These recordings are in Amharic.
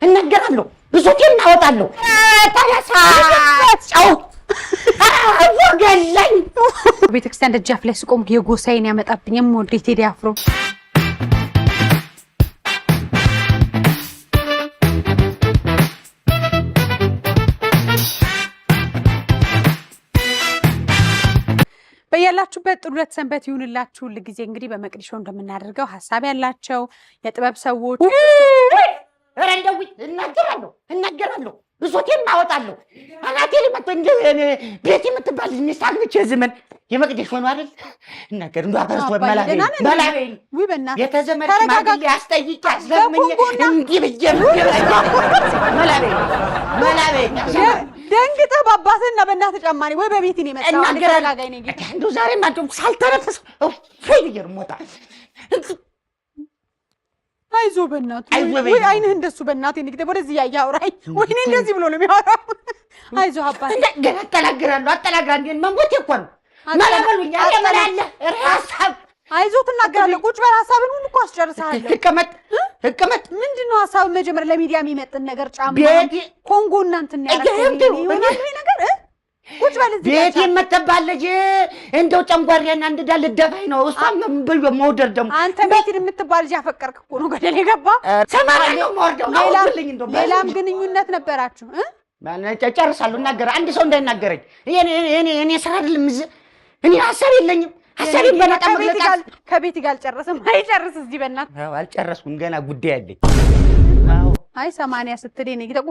እናገራለሁ ብሶቴን እናወጣለሁ ተነሳ ጫው ወገለኝ ቤተክርስቲያን ደጃፍ ላይ ስቆም የጎሳዬን ያመጣብኝም ወዴ ቴዲ አፍሮ በያላችሁበት ጥሩለት ሰንበት ይሁንላችሁ። ለጊዜ እንግዲህ በመቅዲሾ እንደምናደርገው ሐሳብ ያላቸው የጥበብ ሰዎች ረንደው እናገራለሁ ብሶቴን እናወጣለሁ አናቴ ለመጥቶ እንደ ቤት የምትባል ሚስታግብቼ ዘመን የመቅዲሾ ነው አይደል እናገር እንዶ አፈርሶ መላቤ ወይ በእናትህ የተዘመድ ማግሊ አስጠይቂ አስለምኝ እንዲህ ብዬ መላቤ ደንግጠህ በአባትህና በእናትህ ጫማኔ ወይ በቤት ነው የመጣው ተረጋጋኝ ነኝ ጌታ እንደው ዛሬ ማንተው ሳልተረፈስ ወይ ይርሞታ አይዞ በእናትህ ወይ አይንህ እንደሱ በእናትህ ንግደ ወደዚህ ያያውራይ ወይ እኔ እንደዚህ ብሎ ነው የሚያወራው አይዞ አባቴ እንደገና አጠላግራለሁ መንጎቴ እኮ ነው ማለበሉኛ ያመራለ ራሳብ አይዞ ትናገራለህ ቁጭ በል ሐሳብን ሁሉ እኮ አስጨርሳለሁ እቀመጥ ምንድነው ሐሳብ መጀመር ለሚዲያ የሚመጥን ነገር ጫማ ኮንጎ እናንተን ያረጋግጥ ይሆናል ይሄ ነገር ቁጭ በል እዚህ ቤት የምትባል እንደው ጨንጓሪያና እንድዳል ደፋይ ነው እሷም ብሎ መውደር ደም አንተ ቤት የምትባል ልጅ አፈቀርክ እኮ ነው ገደል የገባ ሰማራ ነው መወርደው ነው ልኝ እንደው ሌላም ግንኙነት ነበራችሁ ማነጨ ጨርሳለሁ እናገር አንድ ሰው እንዳይናገረኝ እኔ ስራ አይደለም እኔ ሐሳብ የለኝም ሐሳቤን በነጣ መግለጽ ከቤት ጋር አልጨረስም አይጨርስ እዚህ በእናት አልጨረስኩም ገና ጉዳይ አለኝ አይ 80 ስትል እኔ ግጠቁ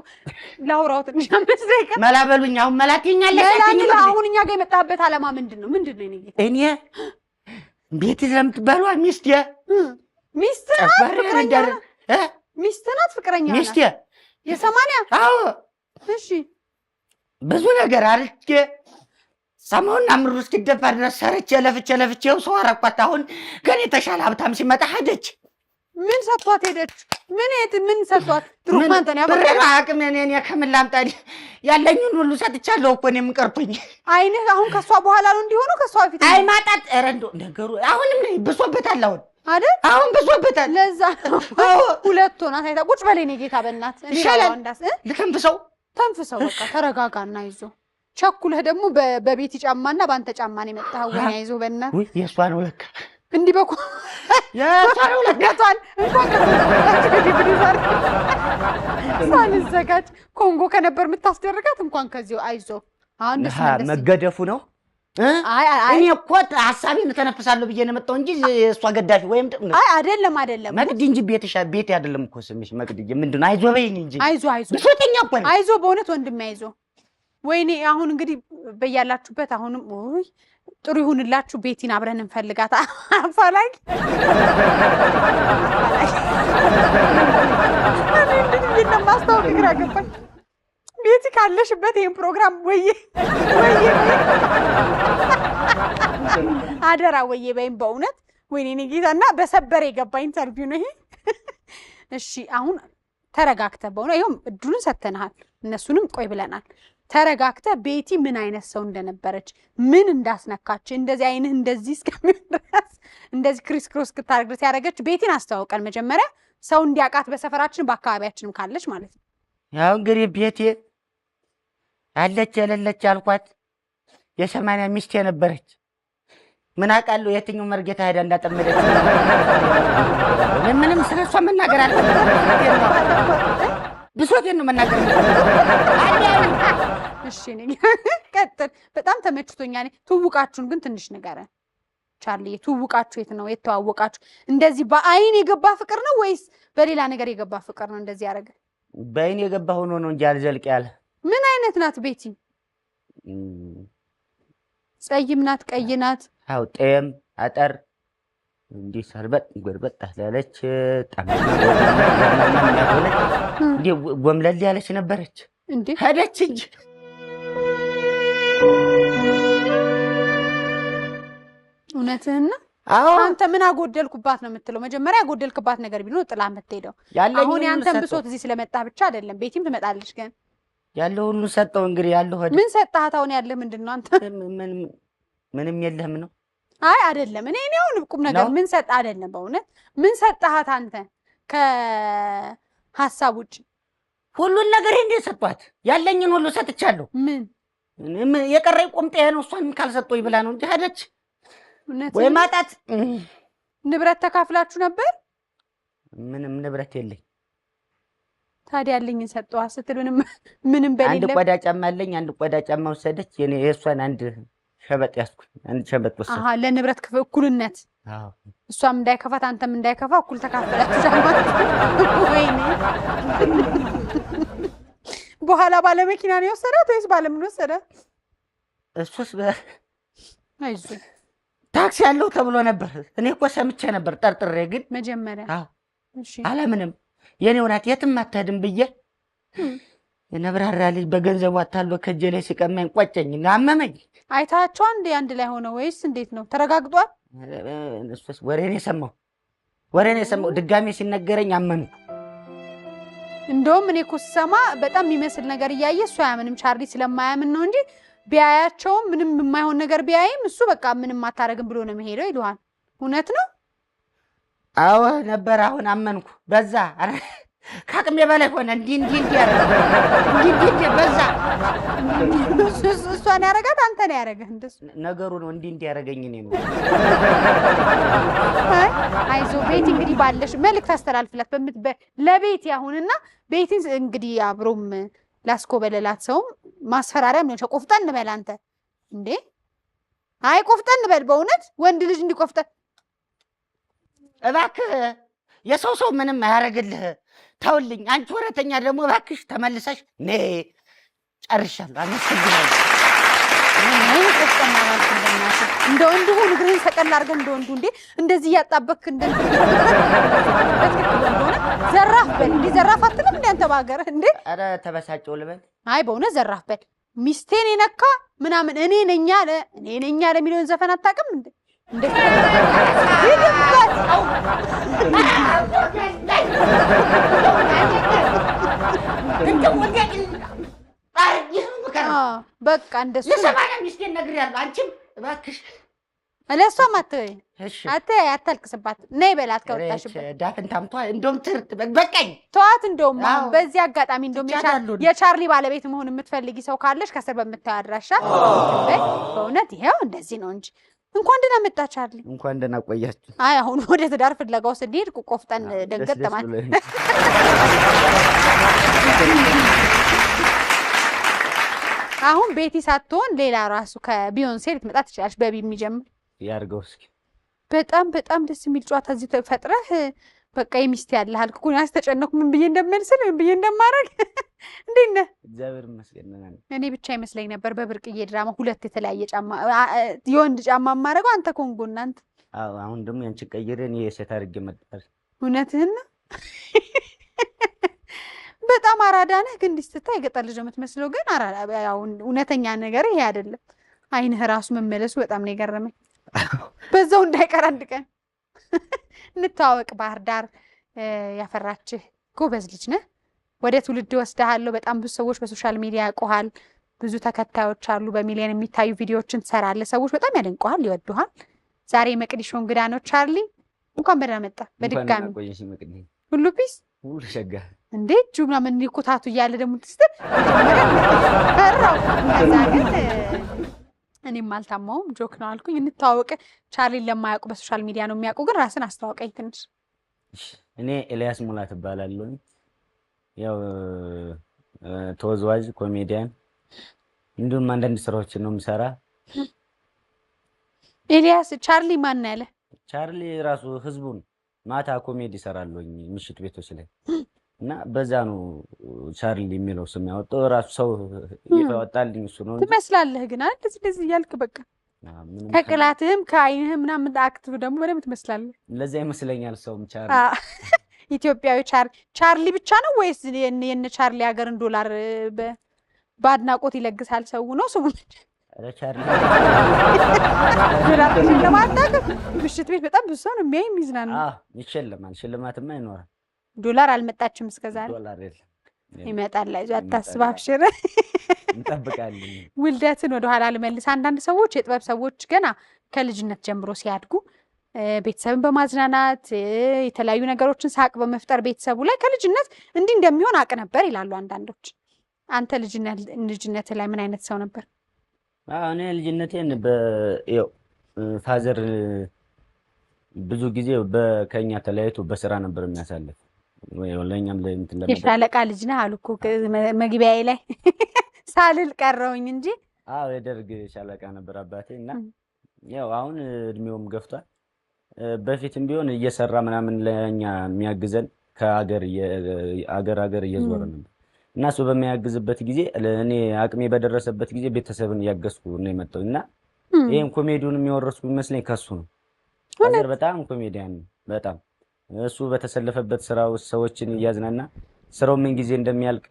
ላውራው ትንሽ አመስረከ መላበሉኝ አሁን መላከኛለሽ አሁን እኛ ጋር የመጣበት አላማ ምንድነው እኔ ጌታ እኔ ቤት ለምትባሏ ሚስት ናት ፍቅረኛ ሚስት የ80 አዎ እሺ ብዙ ነገር አርቼ ሰሞኑን አምሩ እስኪደፋ ድረስ ሰርቼ ለፍቼው ሰው አረኳት አሁን ከኔ የተሻለ ሀብታም ሲመጣ ሄደች ምን ሰጥቷት ሄደች ምን ሰጥቷት ድሩማንተን ያበረ አቅም እኔ ከምን ላምጣ ያለኝን ሁሉ ሰጥቻለሁ እኮ እኔም ቀርቶኝ አይኔ አሁን ከሷ በኋላ ነው እንዲሆኑ ከሷ በፊት አይ ማጣት ረንዶ ነገሩ አሁንም ላይ ብሶበታል አይደል አሁን ብሶበታል ለዛ ሁለት ሆና ታይታ ቁጭ በለኝ ጌታ በእናት ይሻላል ልከንፍሰው ተንፍሰው በቃ ተረጋጋና ይዞ ቸኩለህ ደግሞ በቤት ጫማና ባንተ ጫማ ነው የመጣው ወኛ ይዞ በእናት ወይ የሷ ነው ለካ እንዲህ በኩ የሷ ነው ለካቷን እንኳን ሳንዘጋጅ ኮንጎ ከነበር የምታስደርጋት እንኳን ከዚሁ አይዞ አሁን መገደፉ ነው እኔ እኮ ሐሳቤን ተነፍሳለሁ ብዬ ነው መጣው እንጂ እሷ ገዳፊ ወይም አይ አይደለም መቅዲ እንጂ ቤት አይደለም እኮ ስምሽ መቅዲ ምንድነው አይዞ በይኝ እንጂ አይዞ ብሶተኛ እኮ ነው አይዞ በእውነት ወንድሜ አይዞ ወይኔ አሁን እንግዲህ በያላችሁበት አሁንም ኦይ ጥሩ ይሁንላችሁ ቤቲን አብረን እንፈልጋታ አፋላይ እንዴት ነው ማስታወቅ ግራ ገባኝ ቤቲ ካለሽበት ይሄን ፕሮግራም ወይዬ አደራ ወይዬ በይም በእውነት ወይኔ እኔ ጌታና በሰበር የገባ ኢንተርቪው ነው ይሄ እሺ አሁን ተረጋግተህ በእውነት ይሄም እድሉን ሰተናል እነሱንም ቆይ ብለናል ተረጋግተህ ቤቲ ምን አይነት ሰው እንደነበረች ምን እንዳስነካች እንደዚህ አይንህ እንደዚህ እስከሚደርስ እንደዚህ ክሪስ ክታርግ ድረስ ያደረገች ቤቲን አስተዋውቀን መጀመሪያ ሰው እንዲያውቃት በሰፈራችን በአካባቢያችንም ካለች ማለት ነው ያው እንግዲህ ቤቲ አለች የሌለች አልኳት የ80 ሚስት የነበረች ምን አውቃለሁ የትኛው መርጌታ ሄዳ እንዳጠመደች ምንም ስለሷ መናገር አለ ብሶቴን ነው መናገር እሺ ነኝ ቀጥል በጣም ተመችቶኛል ትውውቃችሁን ግን ትንሽ ንገረን ቻርሊ ትውውቃችሁ የት ነው የተዋወቃችሁ እንደዚህ በአይን የገባ ፍቅር ነው ወይስ በሌላ ነገር የገባ ፍቅር ነው እንደዚህ ያደረገ በአይን የገባ ሆኖ ነው እንጂ አልዘልቅ ያለ ምን አይነት ናት ቤቲ ጸይም ናት ቀይ ናት አው ጤም አጠር እንዲህ ሰርበጥ ጎርበጥ ያለች ጠማማ እንዴ ጎምለል ያለች ነበረች እንዴ ሄደች እንጂ እውነትህና አንተ ምን አጎደልኩባት ነው የምትለው መጀመሪያ ያጎደልክባት ነገር ቢኖር ጥላ የምትሄደው አሁን ያንተን ብሶት እዚህ ስለመጣ ብቻ አይደለም ቤቲም ትመጣለች ግን ያለው ሁሉ ሰጠው እንግዲህ ያለው ሆደ ምን ሰጣሃት አሁን ያለ ምንድነው አንተ ምንም የለህም ነው አይ አይደለም እኔ ቁም ነገር ምን ሰጣ አይደለም በእውነት ምን ሰጣሃት አንተ ሀሳብ ውጭ ሁሉን ነገር እንደ ሰጧት ያለኝን ሁሉ ሰጥቻለሁ። ምን የቀረኝ ቁምጤ ነው። እሷን ካልሰጠኝ ብላ ነው እንጂ ሄደች ወይ ማጣት። ንብረት ተካፍላችሁ ነበር? ምንም ንብረት የለኝ። ታዲያ ያለኝን ሰጠዋ ስትል ምንም በሌለ አንድ ቆዳ ጫማ አለኝ። አንድ ቆዳ ጫማ ወሰደች። የእሷን አንድ ሸበጥ ያዝኩኝ። አንድ ሸበጥ ወሰደች። ለንብረት እኩልነት። እሷም እንዳይከፋት አንተም እንዳይከፋ እኩል ተካፈላችሁ ጫማ። ወይኔ በኋላ ባለመኪና ነው የወሰዳት ወይስ ባለምን ወሰዳት? እሱስ አይዞህ ታክሲ ያለው ተብሎ ነበር። እኔ እኮ ሰምቼ ነበር ጠርጥሬ፣ ግን መጀመሪያ አለምንም የኔው ናት የትም አትሄድም ብዬ የነብራራ ልጅ በገንዘቡ አታሎ ከእጄ ላይ ሲቀማኝ ቆጨኝ፣ አመመኝ። አይታቸው አንድ ላይ ሆነ ወይስ እንዴት ነው? ተረጋግጧል? እሱስ ወሬ ነው የሰማው። ድጋሜ ሲነገረኝ አመንኩ። እንደውም እኔ እኮ ስሰማ በጣም የሚመስል ነገር እያየ እሱ አያምንም። ቻርሊ ስለማያምን ነው እንጂ ቢያያቸውም ምንም የማይሆን ነገር ቢያይም እሱ በቃ ምንም አታረግም ብሎ ነው የሚሄደው ይሉሃል። እውነት ነው? አዎ ነበር። አሁን አመንኩ። በዛ ከአቅሜ በላይ ሆነ። እንዲህ በዛ። እሷን ያረጋት አንተ ነው ያረገህ? እንደሱ ነገሩ ነው እንዲህ ያረገኝ እኔ ነው። አይዞህ ቤቲ፣ እንግዲህ ባለሽ መልዕክት አስተላልፍላት ለቤቲ አሁንና ቤቲን እንግዲህ አብሮም ላስኮበለላት ሰውም ማስፈራሪያም ነው። ቆፍጠን በል አንተ እንዴ! አይ ቆፍጠን በል በእውነት ወንድ ልጅ እንዲቆፍጠን እባክህ። የሰው ምንም አያረግልህ። ተውልኝ። አንቺ ወረተኛ ደግሞ እባክሽ ተመልሰሽ ነይ። ጨርሻለሁ። አመሰግናለሁ። እንደ ወንዱ እግርህን ሰቀል አድርገን እንደ ወንዱ እንዴ እንደዚህ እያጣበክ ዘራፍ በል። እንዲህ ዘራፍ አትልም እንደ አንተ በሀገርህ እንዴ? ኧረ ተበሳጨው ልበል? አይ በእውነት ዘራፍ በል። ሚስቴን የነካ ምናምን እኔ ነኝ አለ የሚለውን ዘፈን አታውቅም እንዴ? በቃ እንደሱ ለሰማና ሚስቴን ነግሬያለሁ። አንቺም እባክሽ ለእሷም አታልቅስባት። ነይ በላት ከወጣሽበት ዳፍን ታምቷ እንደውም በቃኝ ተዋት። እንደውም በዚህ አጋጣሚ እንደውም የቻርሊ ባለቤት መሆን የምትፈልጊ ሰው ካለሽ ከስር በምታየው አድራሻ በእውነት ይሄው እንደዚህ ነው እንጂ እንኳን ደህና መጣች ቻርሊ። እንኳን ደህና ቆያችሁ። አይ አሁን ወደ ትዳር ፍለጋው ስንሄድ ቆፍጠን ደንገጥ ማለት አሁን ቤቲ ሳትሆን ሌላ ራሱ ከቢዮንሴ ልትመጣ ትችላለች። በቢ የሚጀምር ያርገው እስኪ። በጣም ደስ የሚል ጨዋታ እዚህ ተፈጥረህ በቃ የሚስት ያለህ አልኩ እኮ ያስተጨነኩ ምን ብዬ እንደምልስል ምን ብዬ እንደማረግ። እንዴት ነህ? እግዚአብሔር ይመስገን። እኔ ብቻ ይመስለኝ ነበር በብርቅዬ ድራማ ሁለት የተለያየ ጫማ የወንድ ጫማ ማረገው አንተ ኮንጎ እናንተ። አዎ አሁን ደግሞ ያንቺ ቀይረን የሴት አድርጌ መጣል። እውነትህን ነው። በጣም አራዳ ነህ ግን እንዲስትታ የገጠር ልጅ የምትመስለው ግን አራዳ። ያው እውነተኛ ነገር ይሄ አይደለም። አይንህ ራሱ መመለሱ በጣም ነው የገረመኝ። በዛው እንዳይቀር አንድ ቀን እንተዋወቅ። ባህር ዳር ያፈራችህ ጎበዝ ልጅ ነህ። ወደ ትውልድ ወስደሃለሁ። በጣም ብዙ ሰዎች በሶሻል ሚዲያ ያውቁሃል። ብዙ ተከታዮች አሉ። በሚሊዮን የሚታዩ ቪዲዮዎችን ትሰራለህ። ሰዎች በጣም ያደንቁሃል፣ ይወዱሃል። ዛሬ መቅዲሾ እንግዳ ነው ቻርሊ። እንኳን በደህና መጣ በድጋሚ። ሁሉ ፒስ ሁሉ ሸጋ እንዴ ጁምላ ምን ይቆታቱ እያለ ደግሞ ትስተር ፈራው። ከዛ ግን እኔም አልታማውም ጆክ ነው አልኩኝ። እንተዋወቅ። ቻርሊን ለማያውቁ በሶሻል ሚዲያ ነው የሚያውቁ፣ ግን ራስን አስተዋውቀኝ ትንሽ። እኔ ኤልያስ ሙላት እባላለሁ። ያው ተወዛዋዥ ኮሜዲያን፣ እንዲሁም አንዳንድ ስራዎችን ነው የምሰራ። ኤልያስ ቻርሊ ማን ያለ? ቻርሊ ራሱ ህዝቡን ማታ ኮሜዲ እሰራለሁኝ ምሽት ቤቶች ላይ እና በዛ ነው ቻርሊ የሚለው ስም ያወጣው። ራሱ ሰው ይወጣልኝ እሱ ነው። ትመስላለህ ግን አይደል? እንደዚህ እያልክ በቃ ከቅላትህም ከአይንህም ምናምን አክቲቭ ደግሞ በደምብ ትመስላለህ። ለዛ ይመስለኛል ሰውም ቻርሊ። ኢትዮጵያዊ ቻርሊ ብቻ ነው ወይስ የነ ቻርሊ ሀገርን ዶላር በአድናቆት ይለግሳል ሰው ነው ስሙ? አረ ቻርሊ ዶላር ለማታከፍ ምሽት ቤት በጣም ብዙ ሰው ነው የሚያይ የሚዝናና። ይሸልማል። ሽልማትማ ይኖራል። ዶላር አልመጣችም እስከዛሬ። ዶላር የለም። ይመጣል። አይዞህ አታስብ፣ አብሽር። እንጠብቃለን። ውልደትን ወደኋላ ልመልስ። አንዳንድ ሰዎች የጥበብ ሰዎች ገና ከልጅነት ጀምሮ ሲያድጉ ቤተሰብን በማዝናናት የተለያዩ ነገሮችን ሳቅ በመፍጠር ቤተሰቡ ላይ ከልጅነት እንዲህ እንደሚሆን አቅ ነበር ይላሉ አንዳንዶች። አንተ ልጅነት ላይ ምን አይነት ሰው ነበር? እኔ ልጅነቴን ፋዘር ብዙ ጊዜ ከኛ ተለያይቶ በስራ ነበር የሚያሳልፍ። ለእኛም የሻለቃ ልጅ ነህ አሉ እኮ መግቢያዬ ላይ ሳልል ቀረውኝ እንጂ። አዎ የደርግ ሻለቃ ነበር አባቴ እና ያው አሁን እድሜውም ገፍቷል። በፊትም ቢሆን እየሰራ ምናምን ለኛ የሚያግዘን ከሀገር ሀገር እየዞረ ነበር እና እሱ በሚያግዝበት ጊዜ እኔ አቅሜ በደረሰበት ጊዜ ቤተሰብን እያገዝኩ ነው የመጣው እና ይሄን ኮሜዲውን የሚወረስኩ ይመስለኝ ከሱ ነው። ፋዘር በጣም ኮሜዲያን ነው። በጣም እሱ በተሰለፈበት ስራ ውስጥ ሰዎችን እያዝናና ስራው ምን ጊዜ እንደሚያልቅ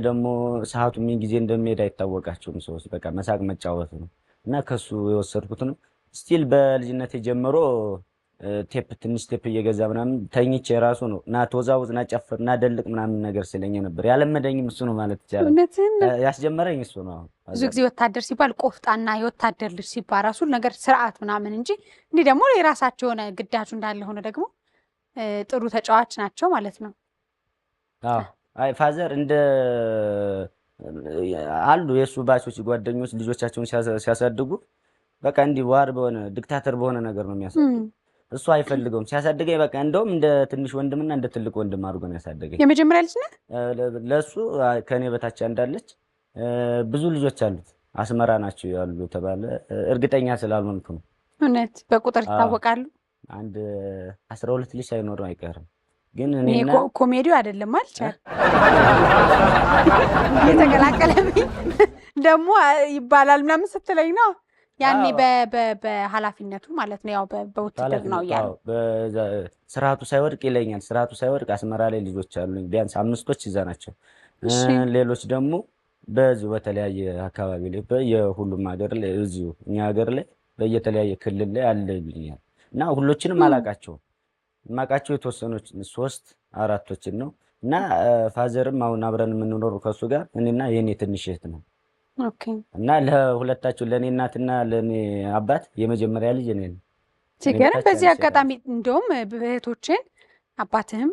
ደግሞ ሰዓቱ ምን ጊዜ እንደሚሄድ አይታወቃቸውም። ሰዎች በቃ መሳቅ መጫወት ነው እና ከሱ የወሰድኩት ነው። ስቲል በልጅነቴ ጀምሮ ትንሽ ቴፕ እየገዛ ምናምን ተኝቼ የራሱ ነው ና ተወዛውዝ ና ጨፍር ና ደልቅ ምናምን ነገር ሲለኝ ነበር። ያለመደኝም እሱ ነው ማለት ይቻላል። ያስጀመረኝ እሱ ነው። ብዙ ጊዜ ወታደር ሲባል ቆፍጣና የወታደር ልጅ ሲባል ራሱ ነገር ስርዓት ምናምን እንጂ እንዲህ ደግሞ የራሳቸው የሆነ ግዳጁ እንዳለ ሆነ ደግሞ ጥሩ ተጫዋች ናቸው ማለት ነው። አይ ፋዘር እንደ አሉ የእሱ ባቾች ጓደኞች ልጆቻቸውን ሲያሳድጉ በቃ እንዲህ ዋር በሆነ ዲክታተር በሆነ ነገር ነው የሚያሳድጉ። እሱ አይፈልገውም ሲያሳድገኝ በቃ እንደውም እንደ ትንሽ ወንድምና እንደ ትልቅ ወንድም አድርጎ ነው ያሳደገኝ። የመጀመሪያ ልጅ ነህ? ለሱ ከኔ በታች እንዳለች ብዙ ልጆች አሉት። አስመራ ናቸው ያሉ ተባለ። እርግጠኛ ስላልሆንኩ ነው። እውነት በቁጥር ይታወቃሉ? አንድ 12 ልጅ ሳይኖረው አይቀርም። ግን እኔና ኮሜዲው አይደለም አልቻል የተቀላቀለብኝ ደግሞ ይባላል ምናምን ስትለኝ ነው ያኔ በኃላፊነቱ ማለት ነው። ያው በውትድር ነው ያለው። ስርዓቱ ሳይወድቅ ይለኛል። ስርዓቱ ሳይወድቅ አስመራ ላይ ልጆች አሉኝ ቢያንስ 5 ይዛ ናቸው። ሌሎች ደግሞ በዚሁ በተለያየ አካባቢ ላይ በየሁሉም ሀገር ላይ እዚሁ እኛ ሀገር ላይ በየተለያየ ክልል ላይ አለ ይልኛል እና ሁሎችንም አላቃቸውም። የማውቃቸው የተወሰኑት 3-4ቶችን ነው እና ፋዘርም አሁን አብረን የምንኖረው ከሱ ጋር እኔና የኔ ትንሽ እህት ነው። እና ለሁለታቸው ለእኔ እናትና ለእኔ አባት የመጀመሪያ ልጅ እኔ ነኝ። ሲገርም በዚህ አጋጣሚ እንደውም እህቶችን አባትህም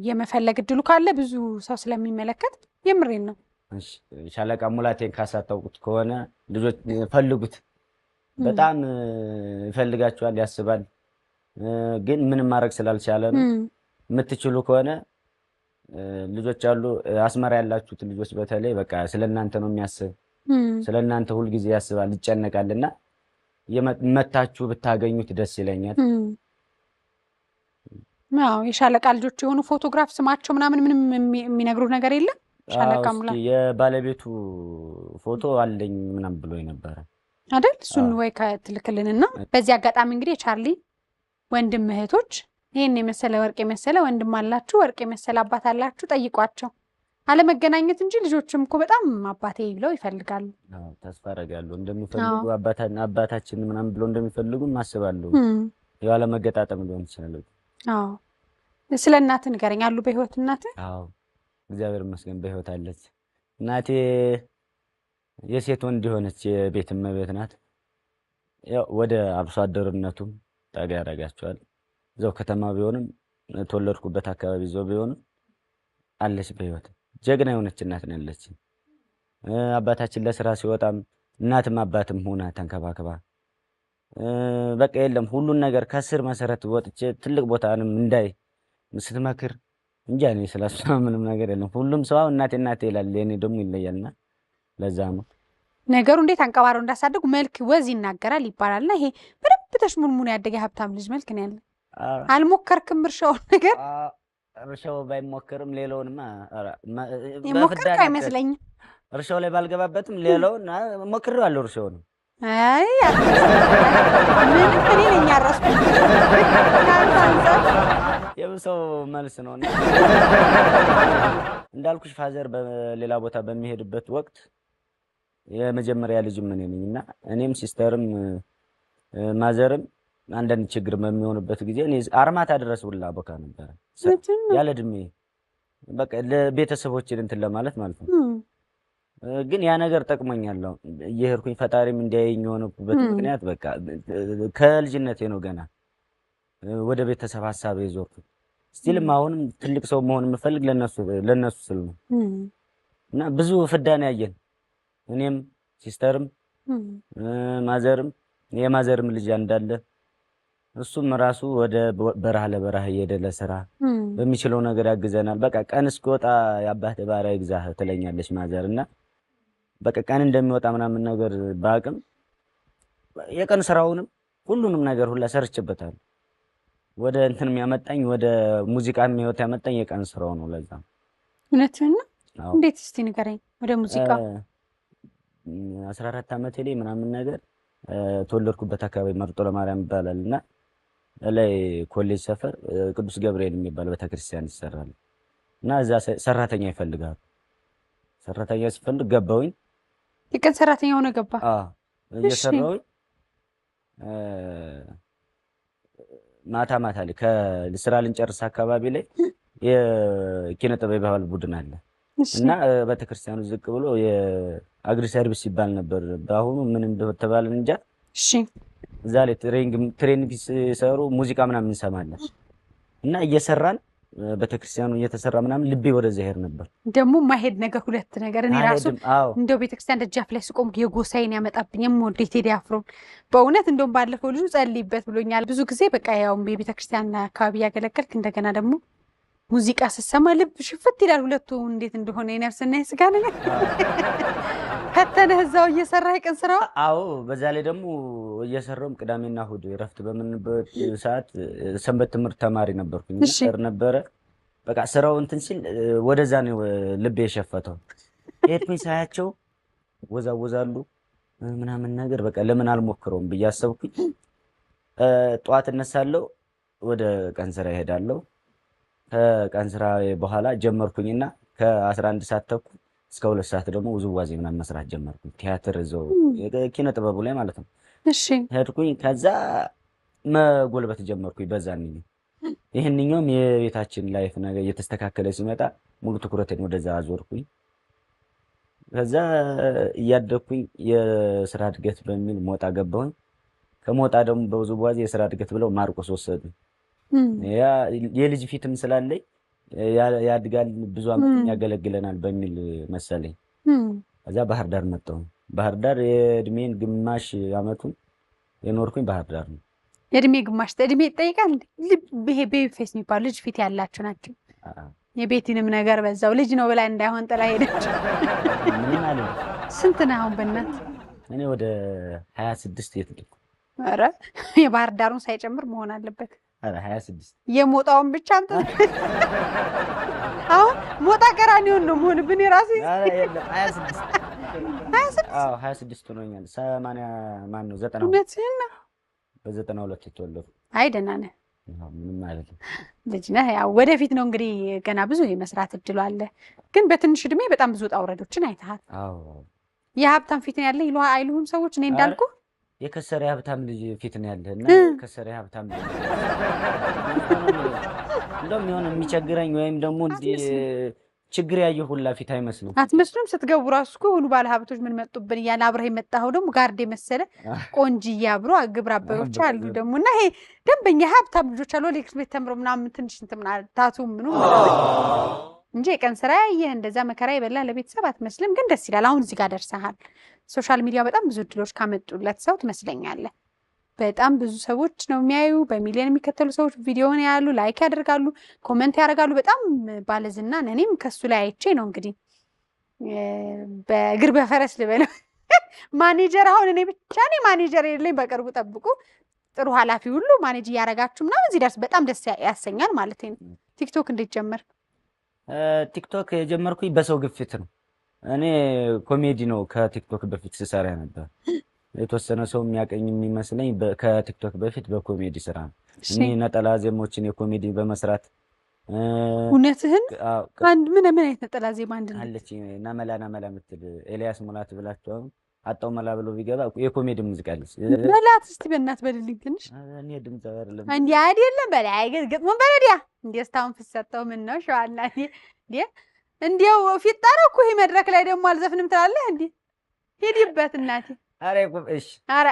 የመፈለግ እድሉ ካለ ብዙ ሰው ስለሚመለከት የምሬን ነው። ሻለቃ ሙላቴን ካሳታውቁት ከሆነ ልጆች ፈልጉት፣ በጣም ይፈልጋቸዋል፣ ያስባል። ግን ምንም ማድረግ ስላልቻለ ነው። የምትችሉ ከሆነ ልጆች አሉ አስመራ ያላችሁት ልጆች በተለይ በቃ ስለእናንተ ነው የሚያስብ፣ ስለእናንተ ሁልጊዜ ያስባል፣ ይጨነቃልና መታችሁ ብታገኙት ደስ ይለኛል። አዎ የሻለቃ ልጆች የሆኑ ፎቶግራፍ ስማቸው ምናምን ምንም የሚነግሩ ነገር የለም። ሻለቃ ሙላት የባለቤቱ ፎቶ አለኝ ምናምን ብሎኝ ነበረ አይደል? እሱን ወይ ከትልክልንና በዚህ አጋጣሚ እንግዲህ የቻርሊ ወንድም እህቶች ይሄን የመሰለ ወርቅ የመሰለ ወንድም አላችሁ፣ ወርቅ የመሰለ አባት አላችሁ፣ ጠይቋቸው። አለመገናኘት እንጂ ልጆችም እኮ በጣም አባቴ ብለው ይፈልጋሉ። ተስፋ አደርጋለሁ እንደሚፈልጉ አባታችን ምናምን ብለው እንደሚፈልጉ አስባለሁ። ያለ መገጣጠም ሊሆን ይችላል። አዎ ስለ እናትህ ንገረኝ። አሉ በህይወት እናትህ? አዎ እግዚአብሔር ይመስገን በህይወት አለች። እናቴ የሴት ወንድ የሆነች የቤት እመቤት ናት። ያው ወደ አርሶ አደርነቱም ጠጋ ያደርጋቸዋል። እዛው ከተማ ቢሆንም ተወለድኩበት አካባቢ እዛው ቢሆንም አለች በህይወት። ጀግና የሆነች እናት ነው ያለች። አባታችን ለስራ ሲወጣም እናትም አባትም ሆና ተንከባክባ በቃ የለም ሁሉን ነገር ከስር መሰረት ወጥቼ ትልቅ ቦታንም እንዳይ ስትመክር እንጂ እኔ ስለሷ ምንም ነገር የለም። ሁሉም ሰው እናቴ እናቴ ይላል፣ እኔ ደግሞ ይለያልና ለዛ ነው ነገሩ። እንዴት አንቀባረው እንዳሳደጉ መልክ ወዝ ይናገራል ይባላልና ይሄ በደንብ ተሽሙንሙን ያደገ ሀብታም ልጅ መልክ ነው ያለ። አልሞከርክም እርሻውን ነገር? እርሻው ባይሞከርም ሌላውንማ የሞከርክ አይመስለኝም። እርሻው ላይ ባልገባበትም ሌላውን ሞክሬዋለሁ። እርሻውን አይ ምንም እኔ ነኝ ያረስኩት። የብሰው መልስ ነው። እንዳልኩሽ ፋዘር በሌላ ቦታ በሚሄድበት ወቅት የመጀመሪያ ልጅም እኔ ነኝና እኔም ሲስተርም ማዘርም አንዳንድ ችግር በሚሆንበት ጊዜ እኔ አርማታ ድረስ ሁላ ቦካ ነበር ያለ እድሜ በቃ ለቤተሰቦችን እንትን ለማለት ማለት ነው። ግን ያ ነገር ጠቅሞኛል። እየሄድኩኝ ፈጣሪም እንዲያየኝ የሆነበት ምክንያት በቃ ከልጅነቴ ነው ገና ወደ ቤተሰብ ሀሳብ ይዞርኩ ስቲልም አሁንም ትልቅ ሰው መሆን የምፈልግ ለነሱ ስል ነው እና ብዙ ፍዳን ያየን እኔም ሲስተርም ማዘርም የማዘርም ልጅ እንዳለ እሱም ራሱ ወደ በረሃ ለበረሃ እየሄደ ለስራ በሚችለው ነገር ያግዘናል። በቃ ቀን እስኪወጣ የአባቴ ባሪያ ይግዛህ ትለኛለች ማዘር እና በቃ ቀን እንደሚወጣ ምናምን ነገር በአቅም የቀን ስራውንም ሁሉንም ነገር ሁላ ሰርችበታል። ወደ እንትን የሚያመጣኝ ወደ ሙዚቃ የሚወጣ ያመጣኝ የቀን ስራው ነው። ለዛ እውነትህን ነው። እንዴት እስቲ ንገረኝ ወደ ሙዚቃ። 14 ዓመቴ ላይ ምናምን ነገር ተወለድኩበት አካባቢ መርጦ ለማርያም ይባላል እና ላይ ኮሌጅ ሰፈር ቅዱስ ገብርኤል የሚባል ቤተክርስቲያን ይሰራል እና እዛ ሰራተኛ ይፈልጋል። ሰራተኛ ሲፈልግ ገባሁኝ። የቀን ሰራተኛ ሆነ ገባ? እየሰራሁኝ ማታ ላይ ከስራ ልንጨርስ አካባቢ ላይ የኪነ ጥበብ ባህል ቡድን አለ እና ቤተክርስቲያኑ ዝቅ ብሎ የአግሪ ሰርቪስ ይባል ነበር። በአሁኑ ምን እንደተባለ እንጃ። እሺ እዛ ላይ ትሬኒንግ ሲሰሩ ሙዚቃ ምናምን እንሰማለን እና እየሰራን ቤተክርስቲያኑ እየተሰራ ምናምን ልቤ ወደዛ ሄድ ነበር። ደግሞ ማሄድ ነገር ሁለት ነገር እኔ ራሱ እንደው ቤተክርስቲያን ደጃፍ ላይ ስቆም የጎሳዬን ያመጣብኝ የምወደው ቴዲ አፍሮ በእውነት እንደውም ባለፈው ልጁ ጸልይበት ብሎኛል። ብዙ ጊዜ በቃ ያው የቤተክርስቲያን አካባቢ ያገለገልክ እንደገና ደግሞ ሙዚቃ ስትሰማ ልብ ሽፍት ይላል። ሁለቱ እንዴት እንደሆነ የነፍስና የስጋ ነገር ከተነህ እዛው እየሰራ የቀን ስራው። አዎ በዛ ላይ ደግሞ እየሰራውም ቅዳሜና እሑድ እረፍት በምንበት ሰዓት ሰንበት ትምህርት ተማሪ ነበርኩኝ ነበረ። በቃ ስራው እንትን ሲል ወደዛ ነው ልቤ የሸፈተው። ሄድኩኝ ሳያቸው ወዛወዛሉ ምናምን ነገር በቃ ለምን አልሞክረውም ብዬ አሰብኩኝ። ጠዋት እነሳለሁ፣ ወደ ቀን ስራ እሄዳለሁ። ከቀን ስራ በኋላ ጀመርኩኝና ከ11 ሰዓት ተኩል እስከ 2 ሰዓት ደግሞ ውዝዋዜ ምናምን መስራት ጀመርኩኝ። ቲያትር እዛው ኪነ ጥበቡ ላይ ማለት ነው። እሺ ሄድኩኝ። ከዛ መጎልበት ጀመርኩኝ። በዛ ነው ይሄንኛውም የቤታችን ላይፍ ነገር እየተስተካከለ ሲመጣ ሙሉ ትኩረቴን ወደዛ አዞርኩኝ። ከዛ እያደኩኝ የስራ እድገት በሚል ሞጣ ገባሁኝ። ከሞጣ ደግሞ በውዝዋዜ የስራ እድገት ብለው ማርቆስ ወሰዱኝ። ያ የልጅ ፊትም ስላለኝ ያድጋል ብዙ አመት ያገለግለናል በሚል መሰለኝ። ከዛ ባህር ዳር መጣሁ። ባህር ዳር የእድሜን ግማሽ አመቱን የኖርኩኝ ባህር ዳር ነው። የእድሜ ግማሽ እድሜ ይጠይቃል። ይሄ ቤቢ ፌስ የሚባሉ ልጅ ፊት ያላቸው ናቸው። የቤቲንም ነገር በዛው ልጅ ነው ብላ እንዳይሆን ጥላ ሄደች። ምን ማለት ስንት ነህ አሁን በእናት? እኔ ወደ 26 የተጠቁ። ኧረ የባህር ዳሩን ሳይጨምር መሆን አለበት። ኧረ 26 የሞጣውን ብቻ አንተ አሁን ሞጣ ቀራኒውን ነው መሆን ብን ራሴ። ኧረ የለም 26 አዎ 26 ሆኖኛል። 80 ማን ነው 90 እውነትህን ነው። በ92 የተወለድኩ። አይ ደህና ነህ። ምንም ማለት ነው ልጅ ነህ። ያው ወደፊት ነው እንግዲህ ገና ብዙ የመስራት እድሉ አለ። ግን በትንሽ እድሜ በጣም ብዙ ውጣ ውረዶችን አይተሃል። አዎ የሀብታም ፊት ነው ያለህ ይሉሃል አይሉህም ሰዎች? እኔ እንዳልኩ የከሰረ ሀብታም ልጅ ፊት ነው ያለህና የከሰረ ሀብታም ልጅ እንደውም የሆነ የሚቸግረኝ ወይም ደግሞ ችግር ያየሁ ሁላ ፊት አይመስልም። አትመስሉም? ስትገቡ ራሱ እኮ የሆኑ ባለ ሀብቶች ምን መጡብን እያለ አብረህ የመጣኸው ደግሞ ጋርድ የመሰለ ቆንጅዬ አብሮ ግብረ አበሮች አሉ ደግሞ እና ይሄ ደንበኛ ሀብታም ልጆች አሉ። ሌክስ ቤት ተምረው ምናምን ትንሽ እንትን ታቱ ምኑ እንጂ የቀን ስራ ያየህ እንደዛ መከራ የበላ ለቤተሰብ አትመስልም። ግን ደስ ይላል። አሁን እዚህ ጋር ደርሰሃል። ሶሻል ሚዲያ በጣም ብዙ እድሎች ካመጡለት ሰው ትመስለኛለህ። በጣም ብዙ ሰዎች ነው የሚያዩ። በሚሊዮን የሚከተሉ ሰዎች ቪዲዮውን ያያሉ፣ ላይክ ያደርጋሉ፣ ኮመንት ያደርጋሉ። በጣም ባለዝና እኔም ከሱ ላይ አይቼ ነው እንግዲህ በእግር በፈረስ ልበለው ማኔጀር። አሁን እኔ ብቻ ነኝ ማኔጀር የለኝ። በቅርቡ ጠብቁ። ጥሩ ኃላፊ ሁሉ ማኔጅ እያደረጋችሁ ምናምን እዚህ ደርስ በጣም ደስ ያሰኛል ማለት ነው። ቲክቶክ እንዴት ጀመር? ቲክቶክ የጀመርኩኝ በሰው ግፊት ነው። እኔ ኮሜዲ ነው ከቲክቶክ በፊት ስሰራ ነበር። የተወሰነ ሰው የሚያቀኝ የሚመስለኝ ከቲክቶክ በፊት በኮሜዲ ስራ ነው። እኔ ነጠላ ዜማዎችን የኮሜዲ በመስራት እውነትህን? አንድ ምን አይነት ነጠላ ዜማ አለች? ናመላ የምትል ኤልያስ ሙላት ብላችሁ አጣው መላ ብሎ ቢገባ የኮሜዲ ሙዚቃ አለች። በላት እስቲ በእናት በልልኝ ትንሽ። እኔ ድምጽ አይደለም እንዴ አይደለም በላይ ግጥሙን በረዲያ እንዴ ስታውን ፍሰተው ምን ነው ሻላ እንዴ እንዴው ፊት ጣረኩ። ይሄ መድረክ ላይ ደግሞ አልዘፍንም ትላለህ እንዴ? ሄድበት እናቴ። አረ እሺ አረ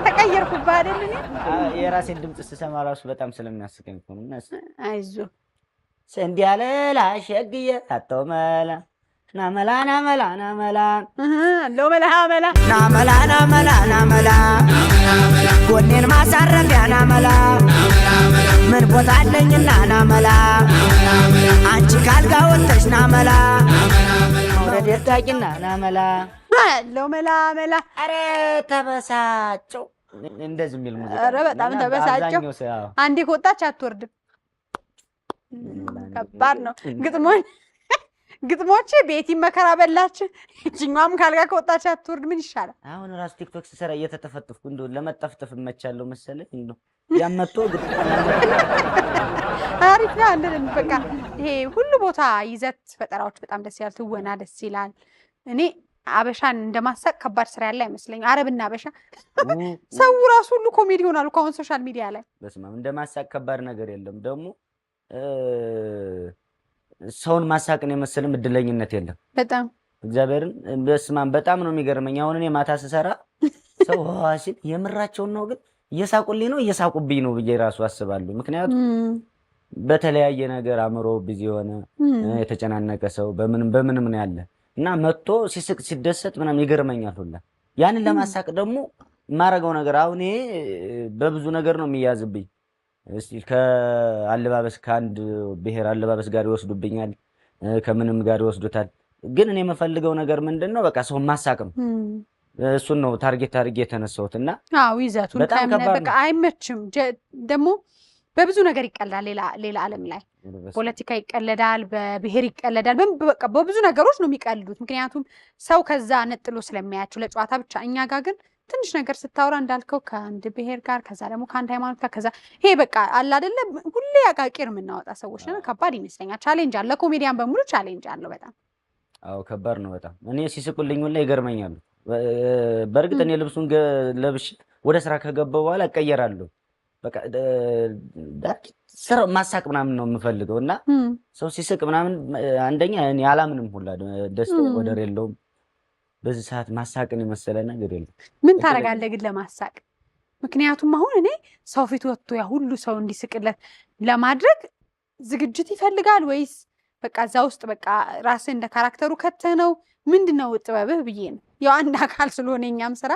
ተቀየርኩብህ አይደል? የራሴን ድምፅ ስሰማ ራሱ በጣም ስለሚያስቀኝ እኮ ነው። አይዞህ እንዲህ ያለ ላሸግዬ አተው መላ ናመላ ናመላ ናመላ ለው መላ መላ ናመላ ናመላ ናመላ ጎኔን ማሳረፊያ ናመላ ምን ቦታ አለኝና ናመላ አንቺ ካልጋ ወጥተሽ ናመላ መውረድ የታቂና ናመላ ለው መላ መላ። አረ ተበሳጨው እንደዚህ የሚል ሙዚቃ። አረ በጣም ተበሳጨው። አንዴ ከወጣች አትወርድም። ከባድ ነው። ግጥሞቼ ቤቲ መከራ በላች። እኛም ካልጋ ከወጣች አትወርድ። ምን ይሻላል? አሁን ራሱ ቲክቶክ ስሰራ እየተጠፈጠፍኩ እንደው ለመጠፍጠፍ እመቻለሁ መሰለኝ። እንደው ያመጣው አሪፍ ነው። አንደን በቃ ይሄ ሁሉ ቦታ ይዘት ፈጠራዎች በጣም ደስ ይላል። ትወና ደስ ይላል። እኔ አበሻን እንደማሳቅ ከባድ ስራ ያለ አይመስለኝም። አረብና አበሻ ሰው ራሱ ሁሉ ኮሜዲ ይሆናሉ አሁን ሶሻል ሚዲያ ላይ። በስማም እንደማሳቅ ከባድ ነገር የለም። ደግሞ ሰውን ማሳቅን የመሰለም እድለኝነት የለም። በጣም እግዚአብሔርን በስማም በጣም ነው የሚገርመኝ። አሁን እኔ ማታ ስሰራ ሰው ሲል የምራቸውን ነው ግን እየሳቁልኝ ነው እየሳቁብኝ ነው ብዬ ራሱ አስባለሁ። ምክንያቱም በተለያየ ነገር አእምሮ ቢዚ የሆነ የተጨናነቀ ሰው በምንም ነው ያለ እና መጥቶ ሲስቅ ሲደሰት ምናምን ይገርመኛል ሁላ። ያንን ለማሳቅ ደግሞ የማረገው ነገር አሁን ይሄ በብዙ ነገር ነው የሚያዝብኝ። እስቲ ከአለባበስ ከአንድ ብሔር አለባበስ ጋር ይወስዱብኛል፣ ከምንም ጋር ይወስዱታል። ግን እኔ የምፈልገው ነገር ምንድነው? በቃ ሰው ማሳቅም እሱን ነው ታርጌት አድርጌ የተነሳሁት እና አዎ ይዘቱን በቃ አይመችም። ደግሞ በብዙ ነገር ይቀልዳል። ሌላ ዓለም ላይ ፖለቲካ ይቀለዳል፣ በብሔር ይቀለዳል። በቃ በብዙ ነገሮች ነው የሚቀልዱት። ምክንያቱም ሰው ከዛ ነጥሎ ስለሚያያቸው ለጨዋታ ብቻ። እኛ ጋር ግን ትንሽ ነገር ስታወራ እንዳልከው ከአንድ ብሔር ጋር ከዛ ደግሞ ከአንድ ሃይማኖት ጋር ከዛ ይሄ በቃ አለ አይደለ ሁሌ አቃቂር የምናወጣ ሰዎች ነን። ከባድ ይመስለኛል። ቻሌንጅ አለ። ኮሜዲያን በሙሉ ቻሌንጅ አለው በጣም። አዎ ከባድ ነው በጣም። እኔ ሲስቁልኝ ሁላ ይገርመኛል። በእርግጥ እኔ ልብሱን ለብሼ ወደ ስራ ከገባሁ በኋላ እቀየራለሁ። በቃ ስራው ማሳቅ ምናምን ነው የምፈልገው እና ሰው ሲስቅ ምናምን አንደኛ እኔ አላምንም ሁላ ደስታ ወደር የለውም። በዚህ ሰዓት ማሳቅን የመሰለ ነገር የለም። ምን ታደርጋለህ ግን ለማሳቅ? ምክንያቱም አሁን እኔ ሰው ፊት ወጥቶ ያ ሁሉ ሰው እንዲስቅለት ለማድረግ ዝግጅት ይፈልጋል ወይስ በቃ እዛ ውስጥ በቃ ራስህ እንደ ካራክተሩ ከተህ ነው? ምንድነው ጥበብህ ብዬ ነው። ያው አንድ አካል ስለሆነ እኛም ስራ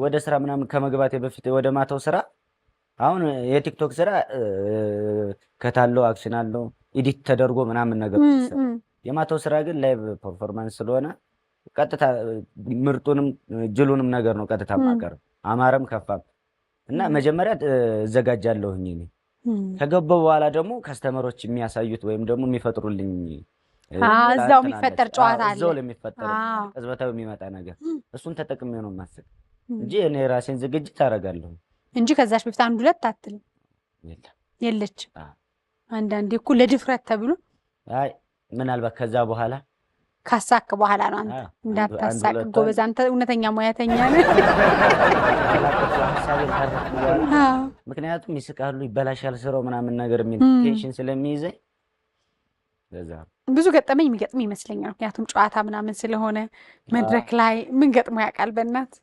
ወደ ስራ ምናምን ከመግባቴ በፊት ወደ ማታው ስራ አሁን የቲክቶክ ስራ ከታለው አክሽን አለው ኤዲት ተደርጎ ምናምን ነገር የማታው ስራ ግን ላይቭ ፐርፎርማንስ ስለሆነ ቀጥታ ምርጡንም ጅሉንም ነገር ነው ቀጥታ ማቀርብ አማረም ከፋም እና መጀመሪያ እዘጋጃለሁኝ እኔ ከገባው በኋላ ደግሞ ከስተመሮች የሚያሳዩት ወይም ደግሞ የሚፈጥሩልኝ እዛው የሚፈጠር ጨዋታ አለ። እዛው ለሚፈጠር ቅጽበታዊ የሚመጣ ነገር እሱን ተጠቅሜ ነው የማስብ እንጂ እኔ ራሴን ዝግጅት አደርጋለሁ እንጂ ከዛሽ በፊት አንድ ሁለት አትልም የለች። አንዳንዴ እኮ ለድፍረት ተብሎ አይ ምናልባት ከዛ በኋላ ካሳክ በኋላ ነው። አንተ እንዳታሳቅ ጎበዝ፣ አንተ እውነተኛ ሙያተኛ ነህ። ምክንያቱም ይስቃሉ፣ ይበላሻል ስራው ምናምን ነገር የሚል ቴንሽን ስለሚይዘኝ ብዙ ገጠመኝ የሚገጥም ይመስለኛል። ምክንያቱም ጨዋታ ምናምን ስለሆነ መድረክ ላይ ምን ገጥሞ ያውቃል? በእናት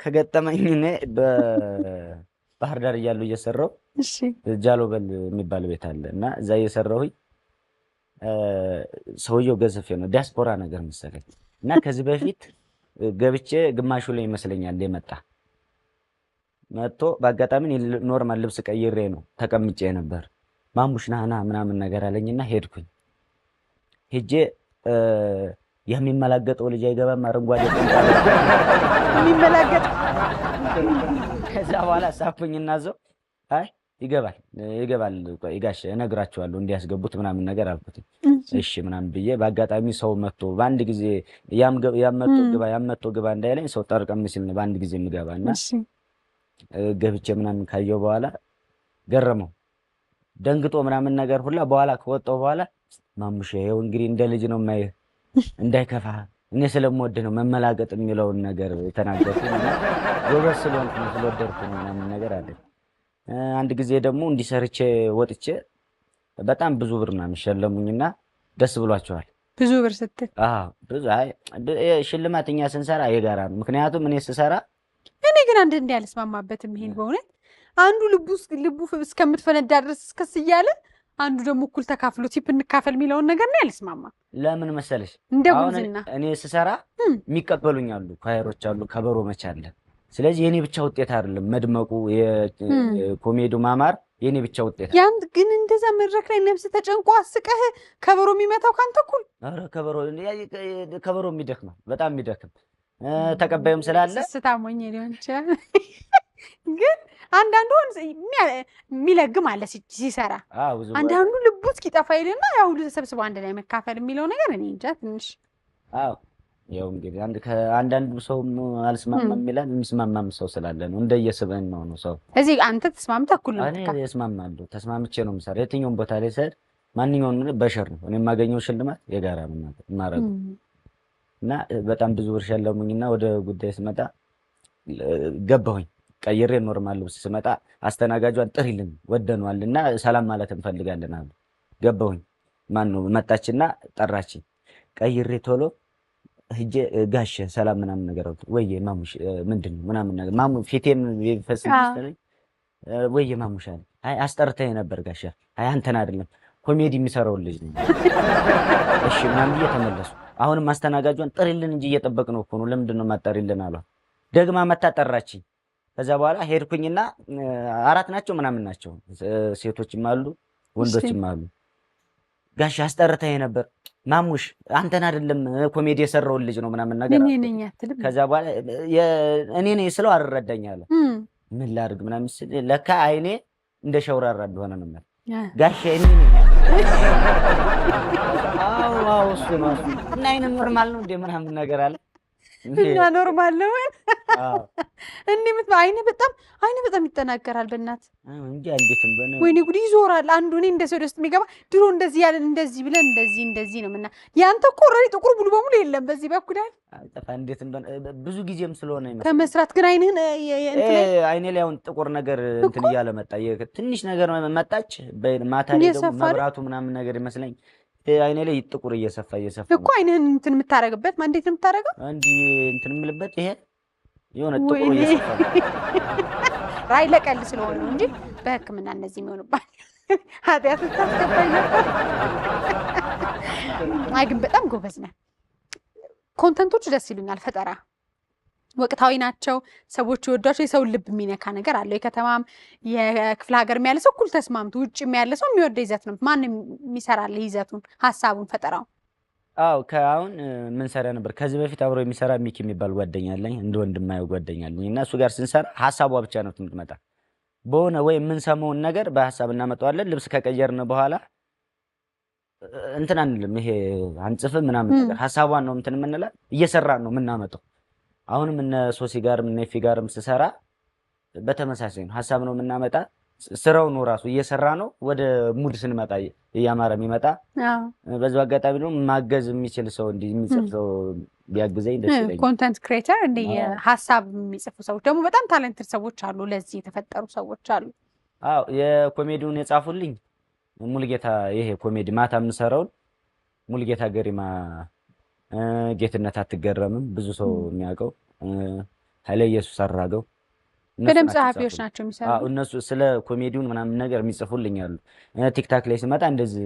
ከገጠመኝ እኔ በባህር ዳር እያሉ እየሰራሁ ጃሎበል የሚባል ቤት አለ እና እዛ እየሰራሁኝ ሰውየው ገዘፌ ነው ዲያስፖራ ነገር መሰለኝ እና ከዚህ በፊት ገብቼ ግማሹ ላይ ይመስለኛል የመጣ መጥቶ በአጋጣሚ ኖርማል ልብስ ቀይሬ ነው ተቀምጬ ነበር። ማሙሽ ናና ምናምን ነገር አለኝና ሄድኩኝ። ሄጄ የሚመላገጠው ልጅ አይገባም አረንጓዴ የሚመላገጥ ከዛ በኋላ ሳኩኝና ዘው አይ ይገባል ይጋሽ እነግራቸዋለሁ እንዲያስገቡት ምናምን ነገር አልኩት። እሺ ምናምን ብዬ በአጋጣሚ ሰው መጥቶ በአንድ ጊዜ ያመቶ ግባ እንዳይለኝ ሰው ጠርቀም ሲል ነው በአንድ ጊዜ የምገባና ገብቼ ምናምን ካየው በኋላ ገረመው ደንግጦ ምናምን ነገር ሁላ በኋላ ከወጣው በኋላ ማሙሽ ይኸው እንግዲህ እንደ ልጅ ነው የማይህ እንዳይከፋ እኔ ስለምወድህ ነው መመላገጥ የሚለውን ነገር የተናገርኩት እና ጎበዝ ስለወደድኩ ነው ምናምን ነገር አለ። አንድ ጊዜ ደግሞ እንዲሰርቼ ወጥቼ በጣም ብዙ ብር ምናምን ሸለሙኝና ደስ ብሏቸዋል። ብዙ ብር ስትል ብዙ ሽልማት እኛ ስንሰራ የጋራ ነው። ምክንያቱም እኔ ስሰራ እኔ ግን አንድ እንዲህ አልስማማበትም። ይሄን በእውነት አንዱ ልቡ እስከምትፈነዳ ድረስ እስከስ እያለ አንዱ ደግሞ እኩል ተካፍሎ ቲፕ እንካፈል የሚለውን ነገር ነው ያልስማማ። ለምን መሰለሽ እንደ ጉብዝና እኔ ስሰራ የሚቀበሉኝ አሉ፣ ኳየሮች አሉ፣ ከበሮ መቻለ። ስለዚህ የኔ ብቻ ውጤት አይደለም መድመቁ፣ የኮሜዲው ማማር የኔ ብቻ ውጤት። ያን ግን እንደዛ መድረክ ላይ ነፍስ ተጨንቆ አስቀህ ከበሮ የሚመታው ካንተ እኩል። ኧረ ከበሮ የሚደክም በጣም የሚደክም ተቀባዩም ስላለ ስታሞኝ ሊሆን ይችላል። ግን አንዳንዱ የሚለግም አለ ሲሰራ፣ አንዳንዱ ልቡ እስኪጠፋ ይልና ያው ተሰብስበው አንድ ላይ መካፈል የሚለው ነገር እኔ እንጃ ትንሽ። ያው እንግዲህ አንዳንዱ ሰው አልስማማም ይላል፣ የሚስማማም ሰው ስላለ ነው። እንደየስብዕናው ነው ሰው። እዚህ አንተ ተስማምተህ እኩል ነው? እኔ እስማማለሁ፣ ተስማምቼ ነው የምሰራው። የትኛውም ቦታ ላይ ስሄድ ማንኛውም በሸር ነው እኔ የማገኘው ሽልማት የጋራ ነው የማደርገው። እና በጣም ብዙ ብር ሸለሙኝና ወደ ጉዳይ ስመጣ ገባሁኝ። ቀይሬ ኖርማል ልብስ ስመጣ አስተናጋጇን ጥሪልን ወደኗል እና ሰላም ማለት እንፈልጋለን አሉ። ገባሁኝ። ማነው መጣችና ጠራችኝ። ቀይሬ ቶሎ ሂጄ ጋሼ ሰላም ምናምን ነገር አውጥ ወይዬ ማሙሽ ምንድን ነው ምናምን ነገር ፊቴን ይፈስም ይስተለኝ ወይዬ ማሙሽ አለ። አይ አስጠርተኝ ነበር ጋሼ። አይ አንተን አይደለም ኮሜዲ የሚሰራው ልጅ ነው። እሺ ምናምን ብዬ ተመለሱ። አሁንም አስተናጋጇን ጥሪልን እንጂ እየጠበቅነው እኮ ነው፣ ለምንድን ነው የማትጠሪልን አሏት። ደግማ መታ ጠራችኝ። ከዛ በኋላ ሄድኩኝና 4 ናቸው ምናምን ናቸው፣ ሴቶችም አሉ ወንዶችም አሉ። ጋሽ አስጠርተኝ ነበር ማሙሽ አንተን አይደለም ኮሜዲ የሰራው ልጅ ነው ምናምን ነገር። ከዛ በኋላ እኔ ነኝ ስለው አልረዳኝ አለ። ምን ላድርግ ምናምን ስል ለካ አይኔ እንደ ሸውራራ እንደሆነ ነው ማለት ጋሽ እኔ ነኝ። አዎ እሱ ነው እና አይነ ኖርማል ነው እንደ ምናምን ነገር አለ። እና ኖርማል ነው አይነ በጣም ይጠናከራል። በእናት እንጂ እንዴትም ወይኔ ጉድ ይዞራል። አንዱ እኔ እንደ ሰው ውስጥ የሚገባ ድሮ እንደዚህ ያለን እንደዚህ ብለን እንደዚህ ነው ምና ያንተ እኮ ኦልሬዲ ጥቁር ሙሉ በሙሉ የለም በዚህ በኩል አይጠፋ። እንዴት ብዙ ጊዜም ስለሆነ ይመስል ከመስራት ግን አይንህን አይኔ ላይ አሁን ጥቁር ነገር እንትን እያለ መጣ። ትንሽ ነገር መጣች። ማታ ላይ ደግሞ መብራቱ ምናምን ነገር ይመስለኝ አይኔ ላይ ጥቁር እየሰፋ እኮ አይንህን እንትን የምታረግበት እንዴት ነው የምታረገው? እንዲህ እንትን የምልበት ይሄ የሆነ ጥቁር እየሰፋ ራይ ለቀል ስለሆነ ነው እንጂ በሕክምና እነዚህ የሚሆንባል ኃጢአት ታስገባኝ ነበር። አይ ግን በጣም ጎበዝ ነህ። ኮንተንቶቹ ደስ ይሉኛል። ፈጠራ ወቅታዊ ናቸው። ሰዎች ይወዷቸው። የሰው ልብ የሚነካ ነገር አለው። የከተማም የክፍለ ሀገር ያለ ሰው እኩል ተስማምቶ ውጭ ያለ ሰው የሚወደው ይዘት ነው። ማንም የሚሰራልህ ይዘቱን፣ ሀሳቡን፣ ፈጠራው። ከአሁን ምን ሰራ ነበር ከዚህ በፊት አብሮ የሚሰራ ሚኪ የሚባል ጓደኛ አለኝ፣ እንደ ወንድማየው ጓደኛ አለኝ እና እሱ ጋር ስንሰራ ሀሳቧ ብቻ ነው የምትመጣ። በሆነ ወይ የምንሰማውን ነገር በሀሳብ እናመጣዋለን። ልብስ ከቀየርን በኋላ እንትን አንልም፣ ይሄ አንጽፍም ምናምን ነገር ሀሳቧን ነው እንትን የምንላት፣ እየሰራን ነው የምናመጣው። አሁንም እነ ሶሲ ጋርም እነ ኤፊ ጋርም ስሰራ በተመሳሳይ ነው፣ ሀሳብ ነው የምናመጣ። ስራው ነው ራሱ እየሰራ ነው። ወደ ሙድ ስንመጣ እያማረ የሚመጣ በዛው አጋጣሚ ነው ማገዝ የሚችል ሰው እንዲህ የሚጽፍ ሰው ቢያግዘኝ ደስ ይለኛል። ኮንተንት ክሬተር እንደ ሀሳብ የሚጽፉ ሰዎች ደግሞ በጣም ታለንትድ ሰዎች አሉ፣ ለዚህ የተፈጠሩ ሰዎች አሉ። የኮሜዲውን የጻፉልኝ ሙልጌታ፣ ይሄ ኮሜዲ ማታ የምሰራውን ሙልጌታ ገሪማ፣ ጌትነት አትገረምም ብዙ ሰው የሚያውቀው፣ ኃይለ ኢየሱስ አራገው በደምብ ጸሐፊዎች ናቸው የሚሰሩ። እነሱ ስለ ኮሜዲውን ምናምን ነገር የሚጽፉልኝ አሉ። ቲክታክ ላይ ስመጣ እንደዚህ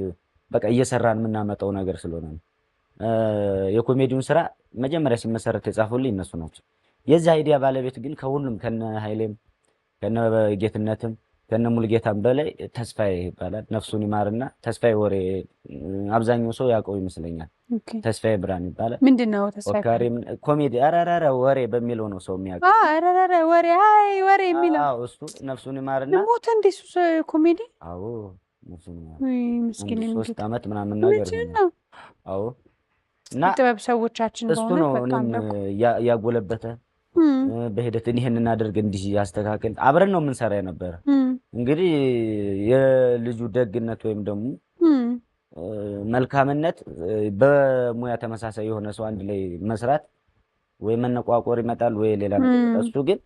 በቃ እየሰራን የምናመጣው ነገር ስለሆነ ነው። የኮሜዲውን ስራ መጀመሪያ ሲመሰረት የጻፉልኝ እነሱ ናቸው። የዚህ አይዲያ ባለቤት ግን ከሁሉም ከነ ኃይሌም ከነ ጌትነትም ከነ ሙልጌታም በላይ ተስፋዬ ይባላል። ነፍሱን ይማርና ተስፋዬ ወሬ አብዛኛው ሰው ያውቀው ይመስለኛል። ተስፋዬ ብርሃን ይባላል። ምንድነው ተስፋዬ? ኮሜዲ አራራራ ወሬ በሚለው ነው ሰው የሚያውቀው። አራራራ ወሬ አይ ወሬ የሚለው እሱ ነፍሱን ይማርና ሞተ እንደ እሱ ኮሜዲ። አዎ ነፍሱን ይማር ምስኪን 3 ዓመት ምናምን ነገር ነው። አዎ እና ጥበብ ሰዎቻችን እሱ ነው እኔም ያጎለበተ በሂደት ይሄን እናደርግ እንዲህ ያስተካክል አብረን ነው የምንሰራ የነበረ። እንግዲህ የልጁ ደግነት ወይም ደግሞ መልካምነት በሙያ ተመሳሳይ የሆነ ሰው አንድ ላይ መስራት ወይ መነቋቆር ይመጣል ወይ ሌላ ነገር። እሱ ግን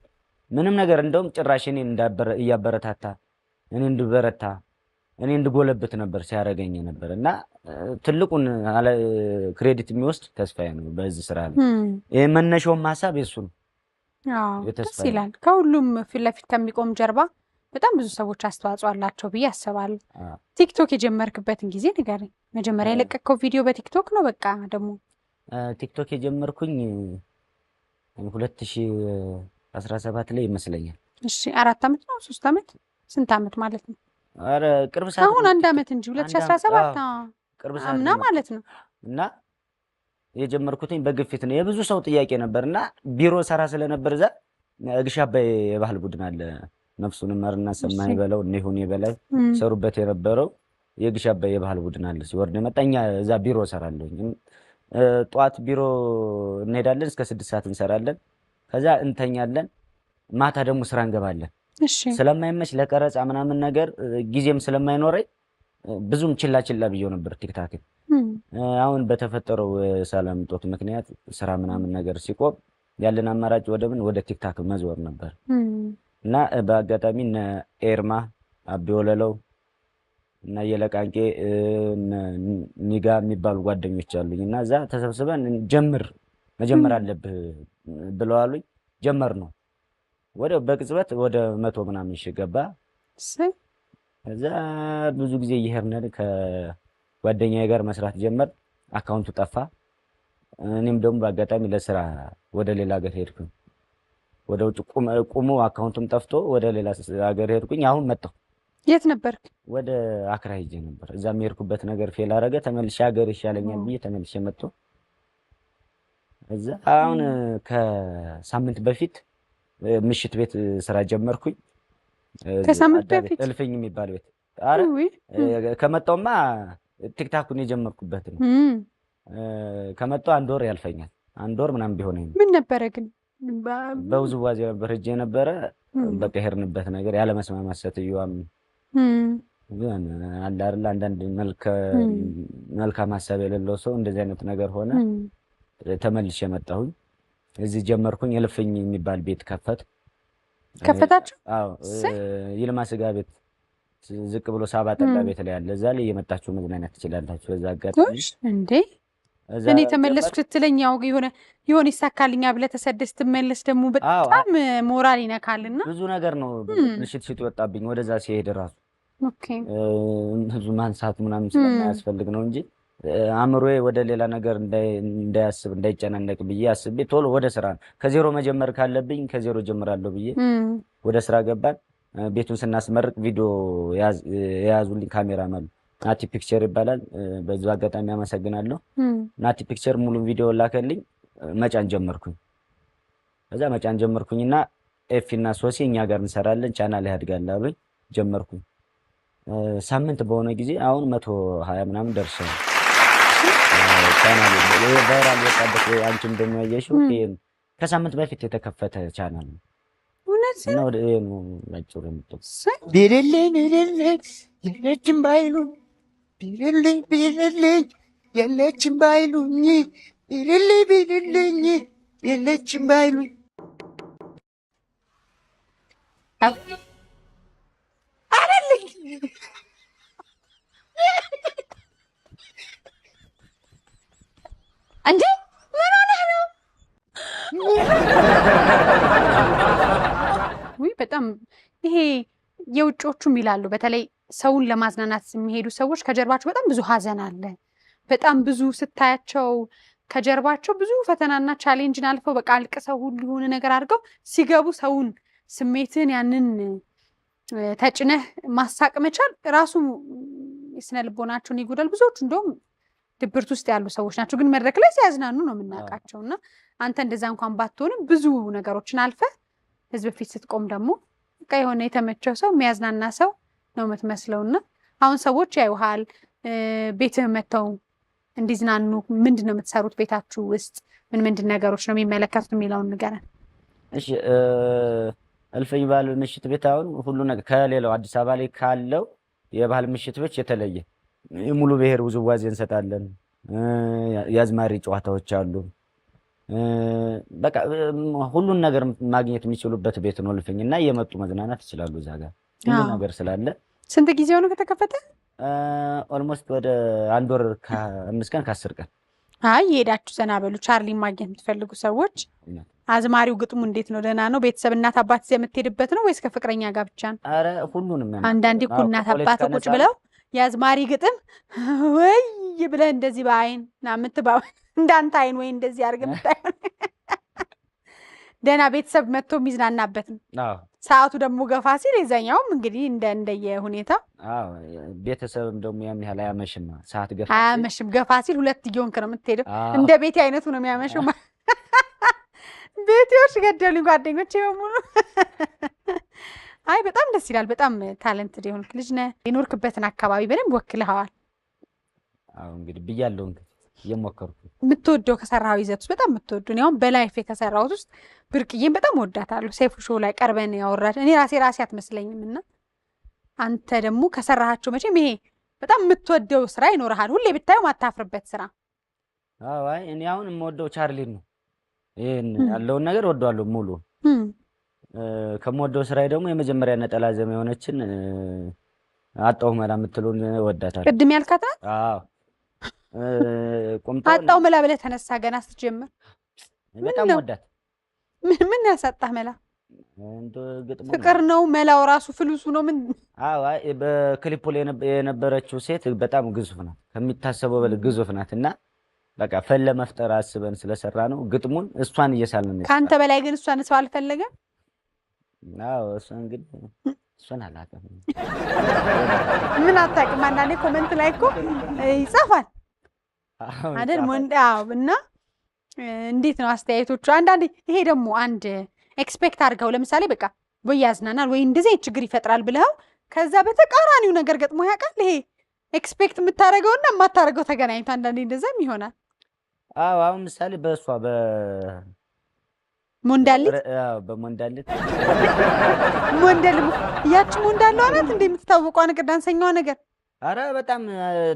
ምንም ነገር እንደውም ጭራሽ እኔን እያበረታታ እኔ እንድበረታ እኔ እንድጎለብት ነበር ሲያደርገኝ ነበር እና ትልቁን ክሬዲት የሚወስድ ተስፋዬ ነው በዚህ ስራ ላይ። ይሄ መነሻውም ሀሳብ የሱ ነው። ደስ ይላል። ከሁሉም ፊት ለፊት ከሚቆም ጀርባ በጣም ብዙ ሰዎች አስተዋጽኦ አላቸው ብዬ አስባለሁ። ቲክቶክ የጀመርክበትን ጊዜ ንገረኝ። መጀመሪያ የለቀቀው ቪዲዮ በቲክቶክ ነው? በቃ ደግሞ ቲክቶክ የጀመርኩኝ 2017 ላይ ይመስለኛል። እሺ 4 ዓመት ነው 3 ዓመት ስንት ዓመት ማለት ነው? አረ ቅርብ ሰዓት አሁን 1 ዓመት እንጂ 2017 ቅርብ ሰዓት አምና ማለት ነው። እና የጀመርኩትኝ በግፊት ነው። የብዙ ሰው ጥያቄ ነበርና ቢሮ ሰራ ስለነበር እዛ ግሽ አባይ የባህል ቡድን አለ፣ ነፍሱን ማርና ሰማይ በለው እነሆን የበላይ ሰሩበት የነበረው የግሽ አባይ የባህል ቡድን አለ። ሲወርድ መጣኛ እዛ ቢሮ ሰራለሁኝ። ጧት ቢሮ እንሄዳለን፣ እስከ 6 ሰዓት እንሰራለን። ከዛ እንተኛለን። ማታ ደግሞ ስራ እንገባለን። ስለማይመች ለቀረጻ ምናምን ነገር ጊዜም ስለማይኖረኝ ብዙም ችላ ብየው ነበር ቲክታክን። አሁን በተፈጠረው ሰላም እጦት ምክንያት ስራ ምናምን ነገር ሲቆም ያለን አማራጭ ወደ ቲክታክ መዝወር ነበር እና በአጋጣሚ እነ ኤርማ አቢ ወለለው እና የለቃንቄ ኒጋ የሚባሉ ጓደኞች አሉኝ እና እዛ ተሰብስበን መጀመር አለብህ ብለዋሉኝ። ጀመር ነው በቅጽበት ወደ 100 ምናምን ሺህ ገባ። ከዛ ብዙ ጊዜ እየሄድን ከጓደኛዬ ጋር መስራት ጀመር። አካውንቱ ጠፋ። እኔም ደግሞ በአጋጣሚ ለስራ ወደ ሌላ ሀገር ሄድኩኝ። ወደ ውጭ ቁሙ አካውንቱም ጠፍቶ ወደ ሌላ ሀገር ሄድኩኝ። አሁን መጣሁ። የት ነበርክ? ወደ አክራ ሄጄ ነበር። እዛም የሄድኩበት ነገር ፌል አደረገ። ተመልሼ ሀገር ይሻለኛል ብዬ ተመልሼ መጣሁ። እዛ አሁን ከሳምንት በፊት ምሽት ቤት ስራ ጀመርኩኝ። ከሳምንት በፊት እልፍኝ የሚባል ቤት። አረ ከመጣውማ ቲክታኩን የጀመርኩበት ነው። ከመጣው 1 ወር ያልፈኛል። 1 ወር ምናምን ቢሆን ምን ነበረ ግን በውዝዋዜ ነበር ሄጄ ነበረ። በቃ ሄድንበት ነገር ያለ መስማማት ሴትዮዋም ግን አለ አይደል አንዳንድ መልካም ሀሳብ የሌለው ሰው እንደዚህ አይነት ነገር ሆነ። ተመልሼ መጣሁኝ። እዚህ ጀመርኩኝ። እልፍኝ የሚባል ቤት ከፈታችሁ? አዎ ይልማ ስጋ ቤት ዝቅ ብሎ ሳባ ጠላ ቤት ላይ አለ። እዛ ላይ የመጣችሁ መዝናናት ትችላላችሁ። በዛ አጋጣሚ እንዴ እኔ ተመለስኩ ስትለኝ ያው የሆነ ይሳካልኛ ብለህ ተሰደህ ስትመለስ ደግሞ በጣም ሞራል ይነካልና ብዙ ነገር ነው ሽት ይወጣብኝ። ወደዛ ሲሄድ ራሱ ብዙ ማንሳት ምናምን ስለማያስፈልግ ነው እንጂ አእምሮዬ ወደ ሌላ ነገር እንዳያስብ እንዳይጨናነቅ ብዬ አስቤ ቶሎ ወደ ስራ ከዜሮ መጀመር ካለብኝ ከዜሮ ጀምራለሁ ብዬ ወደ ስራ ገባን። ቤቱን ስናስመርቅ ቪዲዮ የያዙልኝ ካሜራማን ናቲ ፒክቸር ይባላል። በዚህ አጋጣሚ አመሰግናለሁ። ናቲ ፒክቸር ሙሉ ቪዲዮ ላከልኝ። መጫን ጀመርኩኝ። ከዛ መጫን ጀመርኩኝና ኤፊ እና ሶሲ እኛ ጋር እንሰራለን ቻናል ያድጋል አሉኝ። ጀመርኩኝ። ሳምንት በሆነ ጊዜ አሁን 120 ምናምን ደርሰው ቻናል ቫይራል ወጣበት። አንቺም ደግሞ ያየሽው ከሳምንት በፊት የተከፈተ ቻናል ነው። እና ወደ ነው አጭሩ የምትጠው ቢልልኝ የለችም ባይሉ ቢልልኝ የለችም ባይሉኝ ቢልልኝ የለችም ባይሉኝ አረልኝ እንዴ ምን ሆነህ ነው? ውይ በጣም ይሄ የውጮቹም ይላሉ። በተለይ ሰውን ለማዝናናት የሚሄዱ ሰዎች ከጀርባቸው በጣም ብዙ ሀዘን አለ። በጣም ብዙ ስታያቸው ከጀርባቸው ብዙ ፈተናና ቻሌንጅን አልፈው በቃ አልቅሰው ሁሉ የሆነ ነገር አድርገው ሲገቡ ሰውን ስሜትን ያንን ተጭነህ ማሳቅ መቻል ራሱ የስነ ልቦናቸውን ይጎዳል። ብዙዎቹ እንደውም ድብርት ውስጥ ያሉ ሰዎች ናቸው፣ ግን መድረክ ላይ ሲያዝናኑ ነው የምናውቃቸው። እና አንተ እንደዛ እንኳን ባትሆንም ብዙ ነገሮችን አልፈህ ህዝብ ፊት ስትቆም ደግሞ በቃ የሆነ የተመቸው ሰው የሚያዝናና ሰው ነው የምትመስለውና አሁን ሰዎች ያዩሃል። ቤትህ መተው እንዲዝናኑ ምንድን ነው የምትሰሩት? ቤታችሁ ውስጥ ምንድን ነገሮች ነው የሚመለከቱት የሚለውን ንገረን። እሺ እልፍኝ ባህል ምሽት ቤት አሁን ሁሉ ነገር ከሌላው አዲስ አበባ ላይ ካለው የባህል ምሽት ቤት የተለየ ሙሉ ብሔር ውዝዋዜ እንሰጣለን። የአዝማሪ ጨዋታዎች አሉ። በቃ ሁሉን ነገር ማግኘት የሚችሉበት ቤት ነው እልፍኝ እና እየመጡ መዝናናት ይችላሉ። እዛ ጋር ሁሉ ነገር ስላለ ስንት ጊዜ ሆነ ከተከፈተ? ኦልሞስት ወደ 1 ወር ከ5 ቀን ከ10 ቀን። አይ የሄዳችሁ ዘና በሉ። ቻርሊን ማግኘት የምትፈልጉ ሰዎች አዝማሪው ግጥሙ እንዴት ነው? ደህና ነው? ቤተሰብ እናት አባት ይዘህ የምትሄድበት ነው ወይስ ከፍቅረኛ ጋር ብቻ ነው? ኧረ ሁሉንም ያለው። አንዳንዴ እኮ እናት አባት ቁጭ ብለው የአዝማሪ ግጥም ወይ ብለህ እንደዚህ በአይን ና የምትባው እንዳንተ አይን ወይ እንደዚህ አድርገህ የምታየው ደህና ቤተሰብ መጥቶ የሚዝናናበት ነው። ሰዓቱ ደግሞ ገፋ ሲል የዛኛውም እንግዲህ እንደየ ሁኔታው። ቤተሰብም ደግሞ ያን ያህል አያመሽም። ሰዓት ገፋ አያመሽም። ገፋ ሲል 2 እየሆንክ ነው የምትሄደው። እንደ ቤቴ አይነቱ ነው የሚያመሸው። ቤቴዎች ገደሉኝ ጓደኞቼ በሙሉ። አይ በጣም ደስ ይላል። በጣም ታለንትድ የሆንክ ልጅ ነህ። የኖርክበትን አካባቢ በደንብ ወክልኸዋል። እንግዲህ ብያለሁ እንግዲህ እየሞከርኩ። የምትወደው ከሰራኸው ይዘት ውስጥ በጣም የምትወዱ ነው። አሁን በላይፍ ከሰራሁት ውስጥ ብርቅዬን በጣም ወዳታለሁ። ሴፉ ሾው ላይ ቀርበን ያወራች እኔ ራሴ አትመስለኝም። እና አንተ ደግሞ ከሰራሃቸው መቼም ይሄ በጣም የምትወደው ስራ ይኖርሃል። ሁሌ ብታየው ማታፍርበት ስራ። አይ እኔ አሁን የምወደው ቻርሊን ነው። ይሄን ያለውን ነገር ወደዋለሁ ሙሉ። ከምወደው ስራዬ ደግሞ የመጀመሪያ ነጠላ ዜማ የሆነችን አጣው መላ የምትለውን ወዳታለሁ። ቅድም ያልካት ናት? አዎ አጣው መላ ብለህ ተነሳ ገና ስትጀምር። በጣም ወዳት። ምን ያሳጣህ መላ? ግጥሙ ፍቅር ነው መላው ራሱ ፍሉሱ ነው። ምን? አዎ በክሊፑ ላይ የነበረችው ሴት በጣም ግዙፍ ናት፣ ከሚታሰበው በላይ ግዙፍ ናት። እና በቃ ፈን ለመፍጠር አስበን ስለሰራ ነው ግጥሙን እሷን እየሳልን ነው። ካንተ በላይ ግን እሷን ሰው አልፈለገም። አዎ እሷን ግን እሷን አላውቅም። ምን አታውቅም? አንዳንዴ ኮሜንት ላይ እኮ ይጻፋል አይደል? እና እንዴት ነው አስተያየቶቹ? አንዳንዴ ይሄ ደግሞ አንድ ኤክስፔክት አድርገው ለምሳሌ በቃ ወይ ያዝናናል ወይ እንደዚህ ችግር ይፈጥራል ብለው ከዛ በተቃራኒው ነገር ገጥሞ ያውቃል። ይሄ ኤክስፔክት የምታደርገውና የማታደርገው ተገናኝቶ አንዳንዴ እንደዛም ይሆናል። አዎ አሁን ምሳሌ በእሷ ሞንዳሊት በሞንዳሊት ያቺ ሞንዳለው ናት እንደ የምትታወቀው ነገር ዳንሰኛዋ ነገር። አረ በጣም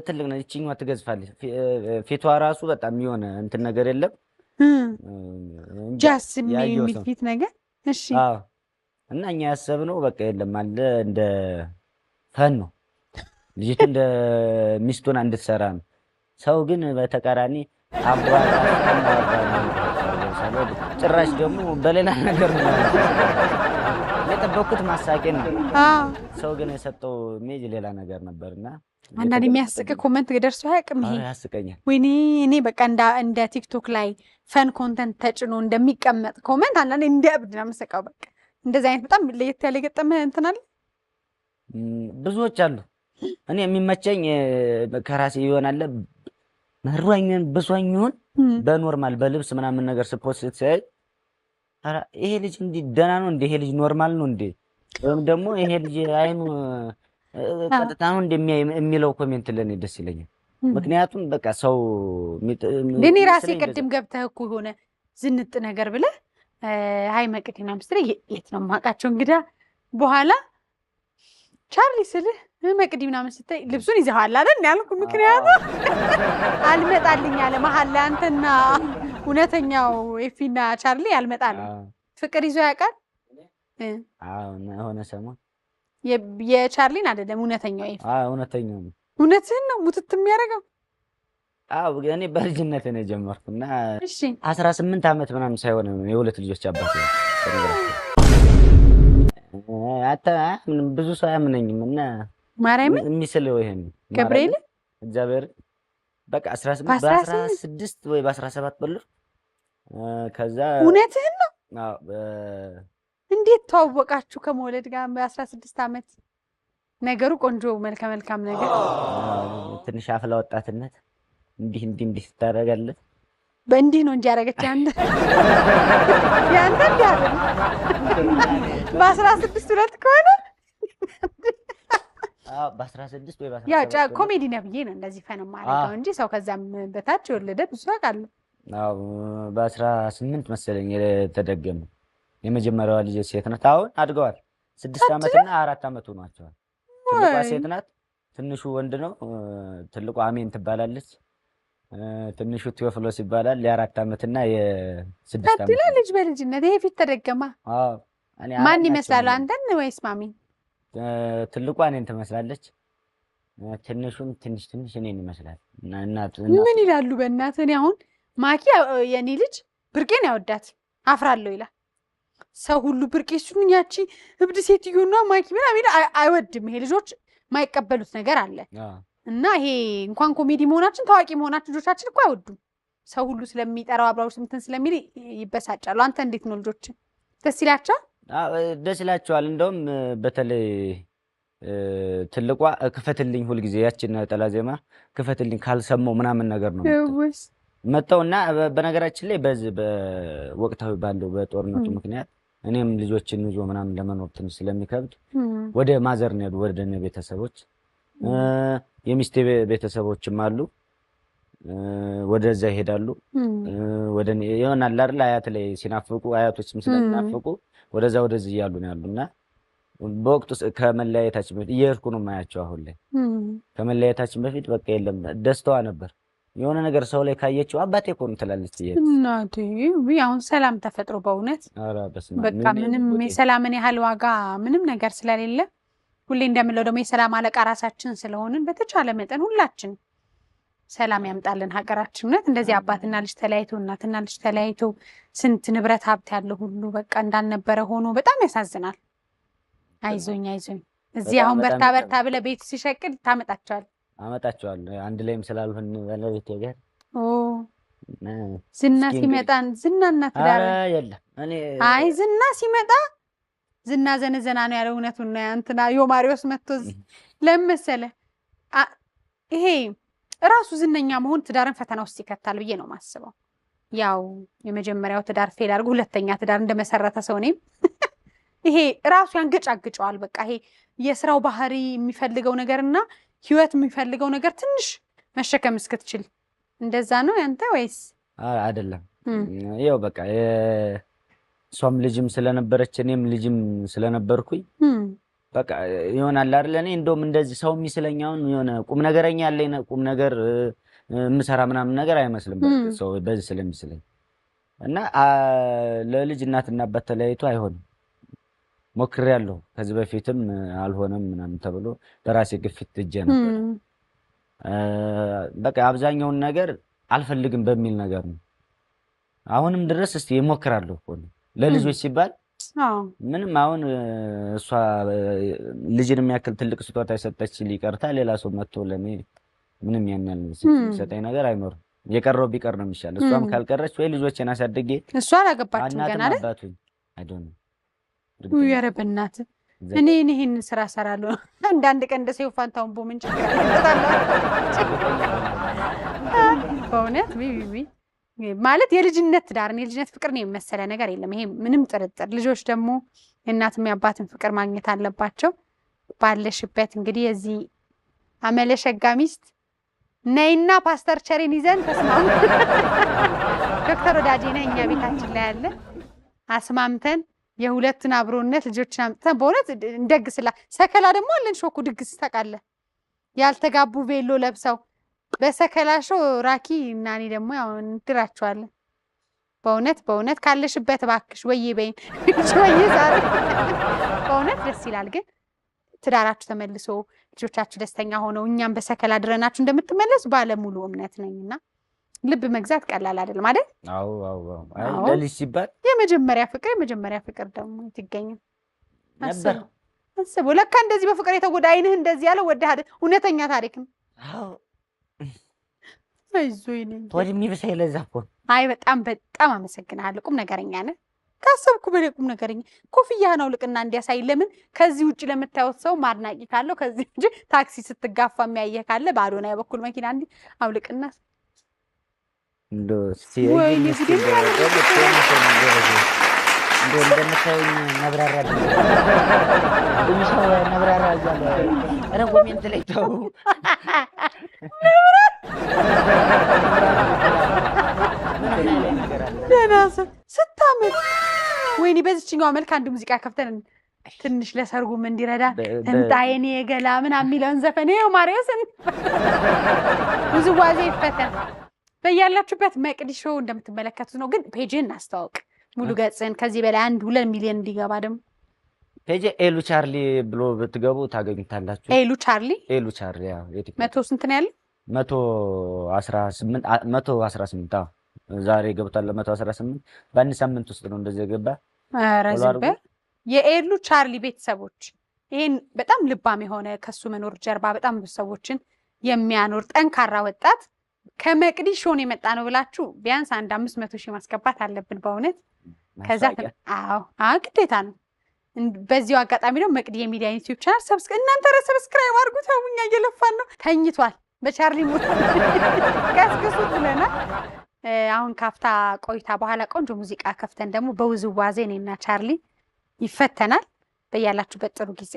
ትልቅ ነው። ይችኛዋ ትገዝፋለች። ፊቷ ራሱ በጣም የሆነ እንትን ነገር የለም ጃስ የሚል ፊት ነገር። እሺ አዎ። እና እኛ ያሰብነው በቃ የለም አለ እንደ ፈን ነው ልጅቱ እንደ ሚስቱን እንድትሰራ ነው። ሰው ግን በተቃራኒ ጭራሽ ደግሞ በሌላ ነገር ነው የጠበኩት። ማሳቂን ነው። ሰው ግን የሰጠው ሜጅ ሌላ ነገር ነበርና አንዳንድ የሚያስቅ ኮመንት ደርሶ አያውቅም። ይሄ ያስቀኛል። ወይኔ እኔ በቃ እንደ ቲክቶክ ላይ ፈን ኮንተንት ተጭኖ እንደሚቀመጥ ኮመንት አንዳንዴ እንደ እብድ ነው የምሰቃው። በቃ እንደዚህ አይነት በጣም ለየት ያለ የገጠመህ እንትን አለ? ብዙዎች አሉ። እኔ የሚመቸኝ ከራሴ ይሆናል መሯኝን ብሷኝን በኖርማል በልብስ ምናምን ነገር ስፖስት ሲያይ አራ ይሄ ልጅ እንዴ ደህና ነው እንዴ? ይሄ ልጅ ኖርማል ነው እንዴ? ወይም ደግሞ ይሄ ልጅ አይኑ ቀጥታ ነው የሚለው ኮሜንት ለኔ ደስ ይለኛል። ምክንያቱም በቃ ሰው እኔ ራሴ ቅድም ገብተህ እኮ ሆነ ዝንጥ ነገር ብለህ ሃይ መቅዲና ምስጥሬ የት ነው የማውቃቸው እንግዳ በኋላ ቻርሊ ስልህ መቅዲ ምናምን ስትይ ልብሱን ይዘሃል አይደል ያልኩ። ምክንያቱም አልመጣልኝ አለ መሀል ላይ አንተና እውነተኛው ኤፊና ቻርሊ አልመጣልኝ። ፍቅር ይዞ ያውቃል? አዎ ሆነ ሰሞን የቻርሊን አይደለም እውነተኛው ኤፊ። እውነተኛው ነው። እውነትህን ነው ሙትት የሚያደርገው? አዎ እኔ በልጅነት ነው የጀመርኩና እሺ 18 ዓመት ምናምን ሳይሆን የሁለት ልጆች አባት ነው። ምንም ብዙ ሰው አያምነኝም እና ማርያም የሚስለው ይሄን ገብርኤል እግዚአብሔር በቃ 16 ወይ በ17 ብልህ ከዛ እውነትህን ነው? አዎ እንዴት ተዋወቃችሁ ከመውለድ ጋር በ16 ዓመት? ነገሩ ቆንጆ መልካም ነገር ትንሽ አፍላ ወጣትነት እንዲህ ታደርጋለህ። በእንዲህ ነው እንጂ ያደረገች ያንተ እንዲህ አይደል? በ16 ሁለት ከሆነ በ16 ወይ በ17 ያው ኮሜዲ ነብዬ ነው እንደዚህ ፈን ማረጋው እንጂ ሰው ከዛም በታች የወለደ ብዙ አውቃለሁ። አዎ በ18 መሰለኝ የተደገመ የመጀመሪያዋ ልጅ ሴት ናት። አሁን አድገዋል። 6 ዓመትና 4 ዓመት ሆኗቸዋል። ትልቋ ሴት ናት፣ ትንሹ ወንድ ነው። ትልቋ አሜን ትባላለች፣ ትንሹ ቴዎፍሎስ ይባላል። የ4 ዓመትና የ6 ዓመት ልጅ በልጅነት ይሄ ፊት ተደገማ። አዎ ማን ይመስላል አንተን ወይስ ማሚን? ትልቋ እኔን ትመስላለች። ትንሹም ትንሽ እኔን ይመስላል። እናት ምን ይላሉ በእናትህ? እኔ አሁን ማኪ የኔ ልጅ ብርቄን ያወዳት አፍራለሁ ይላል ሰው ሁሉ። ብርቄ እሱን ያቺ እብድ ሴትዮና ማኪ ምናምን አይወድም። ይሄ ልጆች የማይቀበሉት ነገር አለ እና ይሄ እንኳን ኮሜዲ መሆናችን ታዋቂ መሆናችን ልጆቻችን እኮ አይወዱም። ሰው ሁሉ ስለሚጠራው አብራው ስምትን ስለሚል ይበሳጫሉ። አንተ እንዴት ነው ልጆች ደስ ይላቸዋል? ደስ ይላቸዋል። እንደውም በተለይ ትልቋ ክፈትልኝ ሁልጊዜ ያችን ነጠላ ዜማ ክፈትልኝ ካልሰማው ምናምን ነገር ነው መጣውና በነገራችን ላይ በዚህ በወቅታዊ ባለው በጦርነቱ ምክንያት እኔም ልጆችን ይዞ ምናምን ለመኖር ትንሽ ስለሚከብድ ወደ ማዘር ነው ወደ እነ ቤተሰቦች የሚስቴ ቤተሰቦችም አሉ ወደዛ ይሄዳሉ። ወደ ይሆናል አይደል አያት ላይ ሲናፍቁ አያቶችም ስለሚናፍቁ ወደዚህ እያሉ ነው ያሉና በወቅቱ ከመለያየታችን በፊት እየሄድኩ ነው የማያቸው። አሁን ላይ ከመለያየታችን በፊት በቃ የለም ደስታዋ ነበር። የሆነ ነገር ሰው ላይ ካየችው አባቴ እኮ ነው ትላለች። እናቴ አሁን ሰላም ተፈጥሮ በእውነት በቃ ምንም የሰላምን ያህል ዋጋ ምንም ነገር ስለሌለ ሁሌ እንደምለው ደግሞ የሰላም አለቃ ራሳችን ስለሆንን በተቻለ መጠን ሁላችን ሰላም ያምጣልን ሀገራችን። እውነት እንደዚህ አባትና ልጅ ተለያይቶ እናትና ልጅ ተለያይቶ ስንት ንብረት ሀብት ያለው ሁሉ በቃ እንዳልነበረ ሆኖ በጣም ያሳዝናል። አይዞኝ እዚህ አሁን በርታ ብለህ ቤት ሲሸቅል አመጣቸዋለሁ አንድ ላይም ስላልሆን ባለቤቴ ጋር ዝና ሲመጣ ዝናና ትዳር የለም። አይ ዝና ሲመጣ ዝና ዘነዘና ነው ያለው። እውነቱን ነው አንተና ዮማሪዎስ መጥቶ ለምሳሌ ይሄ ራሱ ዝነኛ መሆን ትዳርን ፈተና ውስጥ ይከታል ብዬ ነው ማስበው። ያው የመጀመሪያው ትዳር ፌል አድርጎ ሁለተኛ ትዳር እንደመሰረተ ሰው ነኝ። ይሄ ራሱ ያንገጫግጫዋል። በቃ ይሄ የስራው ባህሪ የሚፈልገው ነገርና ህይወት የሚፈልገው ነገር ትንሽ መሸከም እስክትችል እንደዛ ነው ያንተ ወይስ አይደለም? ያው በቃ እሷም ልጅም ስለነበረች እኔም ልጅም ስለነበርኩኝ በቃ ይሆናል አይደል? እኔ እንደውም እንደዚህ ሰው የሚስለኛውን የሆነ ቁም ነገረኛ ያለኝ ቁም ነገር የምሰራ ምናምን ነገር አይመስልም ሰው በዚህ ስለሚስለኝ እና ለልጅ እናትና አባት ተለያይቶ አይሆንም ሞክሬያለሁ። ከዚህ በፊትም አልሆነም ምናምን ተብሎ በራሴ ግፊት እጄ ነበር። በቃ አብዛኛውን ነገር አልፈልግም በሚል ነገር ነው። አሁንም ድረስ እስቲ እሞክራለሁ እኮ ለልጆች ሲባል ምንም አሁን እሷ ልጅን የሚያክል ትልቅ ስጦታ የሰጠች ሊቀርታ ሌላ ሰው መጥቶ ለኔ ምንም ያን ያህል ሰጠኝ ነገር አይኖርም። የቀረው ቢቀር ነው የሚሻል። እሷም ካልቀረች ወይ ልጆችን አሳድጌ እሷ አላገባችም ገና አይደል? አይዶን ኧረ በእናትህ እኔ ይሄን ስራ እሰራለሁ። አንዳንድ ቀን እንደ ሰው ፋንታውን ቦምን ችግር በእውነት ማለት የልጅነት ትዳር የልጅነት ፍቅር ነው የመሰለ ነገር የለም። ይሄ ምንም ጥርጥር። ልጆች ደግሞ የእናትም የአባትን ፍቅር ማግኘት አለባቸው። ባለሽበት እንግዲህ የዚህ አመለሸጋ ሚስት ነይና ፓስተር ቸሬን ይዘን ተስማሙ። ዶክተር ወዳጄ ነህ እኛ ቤታችን ላይ ያለ አስማምተን የሁለቱን አብሮነት ልጆችን አምጥተን በእውነት እንደግስላ። ሰከላ ደግሞ አለን ሾኩ ድግስ ታውቃለህ? ያልተጋቡ ቬሎ ለብሰው በሰከላሾ ራኪ እና እኔ ደግሞ ያው እንድራቸዋለን። በእውነት ካለሽበት እባክሽ ወይ በይን ወይ ዛሬ በእውነት ደስ ይላል። ግን ትዳራችሁ ተመልሶ ልጆቻችሁ ደስተኛ ሆነው እኛም በሰከላ ድረናችሁ እንደምትመለሱ ባለሙሉ እምነት ነኝና ልብ መግዛት ቀላል አይደለም አይደል? አዎ ለልጅ ሲባል የመጀመሪያ ፍቅር ደግሞ ይገኛል ነበር። አስበው ለካ እንደዚህ በፍቅር የተጎዳ አይንህ እንደዚህ ያለው ወደህ እውነተኛ ታሪክ ነው። አዎ አይዞኝ ነኝ ወዲህ ብሳይ ለዛ እኮ አይ በጣም አመሰግናለሁ። ቁም ነገረኛ ነህ። ካሰብኩ በላይ ቁም ነገረኛ። ኮፍያህን አውልቅና እንዲያሳይ። ለምን ከዚህ ውጭ ለምታዩት ሰው ማድናቂ ካለው ከዚህ እንጂ ታክሲ ስትጋፋ የሚያየህ ካለ በአዶናይ በኩል መኪና እንዲ አውልቅና እንደምታዩኝ ነብራራ ነብራራ ኧረ ኮሜንት ላይ ተው ደህና ሰው ስታምር ወይኔ በዚችኛዋ መልክ አንድ ሙዚቃ ከፍተን ትንሽ ለሰርጉም እንዲረዳ ትምጣ የኔ የገላ ምናምን የሚለውን ዘፈን ይኸው ማርያምን ውዝዋዜ ይፈተን። በያላችሁበት መቅዲሾ እንደምትመለከቱት ነው። ግን ፔጅን እናስተዋውቅ ሙሉ ገጽን ከዚህ በላይ 1-2 ሚሊዮን እንዲገባ ደግሞ ፔጅ ኤሉ ቻርሊ ብሎ ብትገቡ ታገኙታላችሁ። ኤሉ ቻርሊ ኤሉ ቻርሊ ያው 100 ስንት ነው ያለው? 118 አዎ ዛሬ ገብቷል። 118 በአንድ ሳምንት ውስጥ ነው እንደዚህ የገባ። ኧረ ዝም በል። የኤሉ ቻርሊ ቤተሰቦች ይሄን በጣም ልባም የሆነ ከሱ መኖር ጀርባ በጣም ብዙ ሰዎችን የሚያኖር ጠንካራ ወጣት ከመቅዲ ሾን የመጣ ነው ብላችሁ ቢያንስ አንድ 500 ሺህ ማስገባት አለብን በእውነት። ከዛ ግዴታ ነው። በዚሁ አጋጣሚ ደግሞ መቅዲ የሚዲያ ዩቲዩብ ቻናል እናንተ ሰብስክራይብ አድርጉ። ተውኛ እየለፋን ነው። ተኝቷል። በቻርሊ ሞት ቀስቅሱት ብለናል። አሁን ካፍታ ቆይታ በኋላ ቆንጆ ሙዚቃ ከፍተን ደግሞ በውዝዋዜ እኔና ቻርሊ ይፈተናል። በያላችሁበት ጥሩ ጊዜ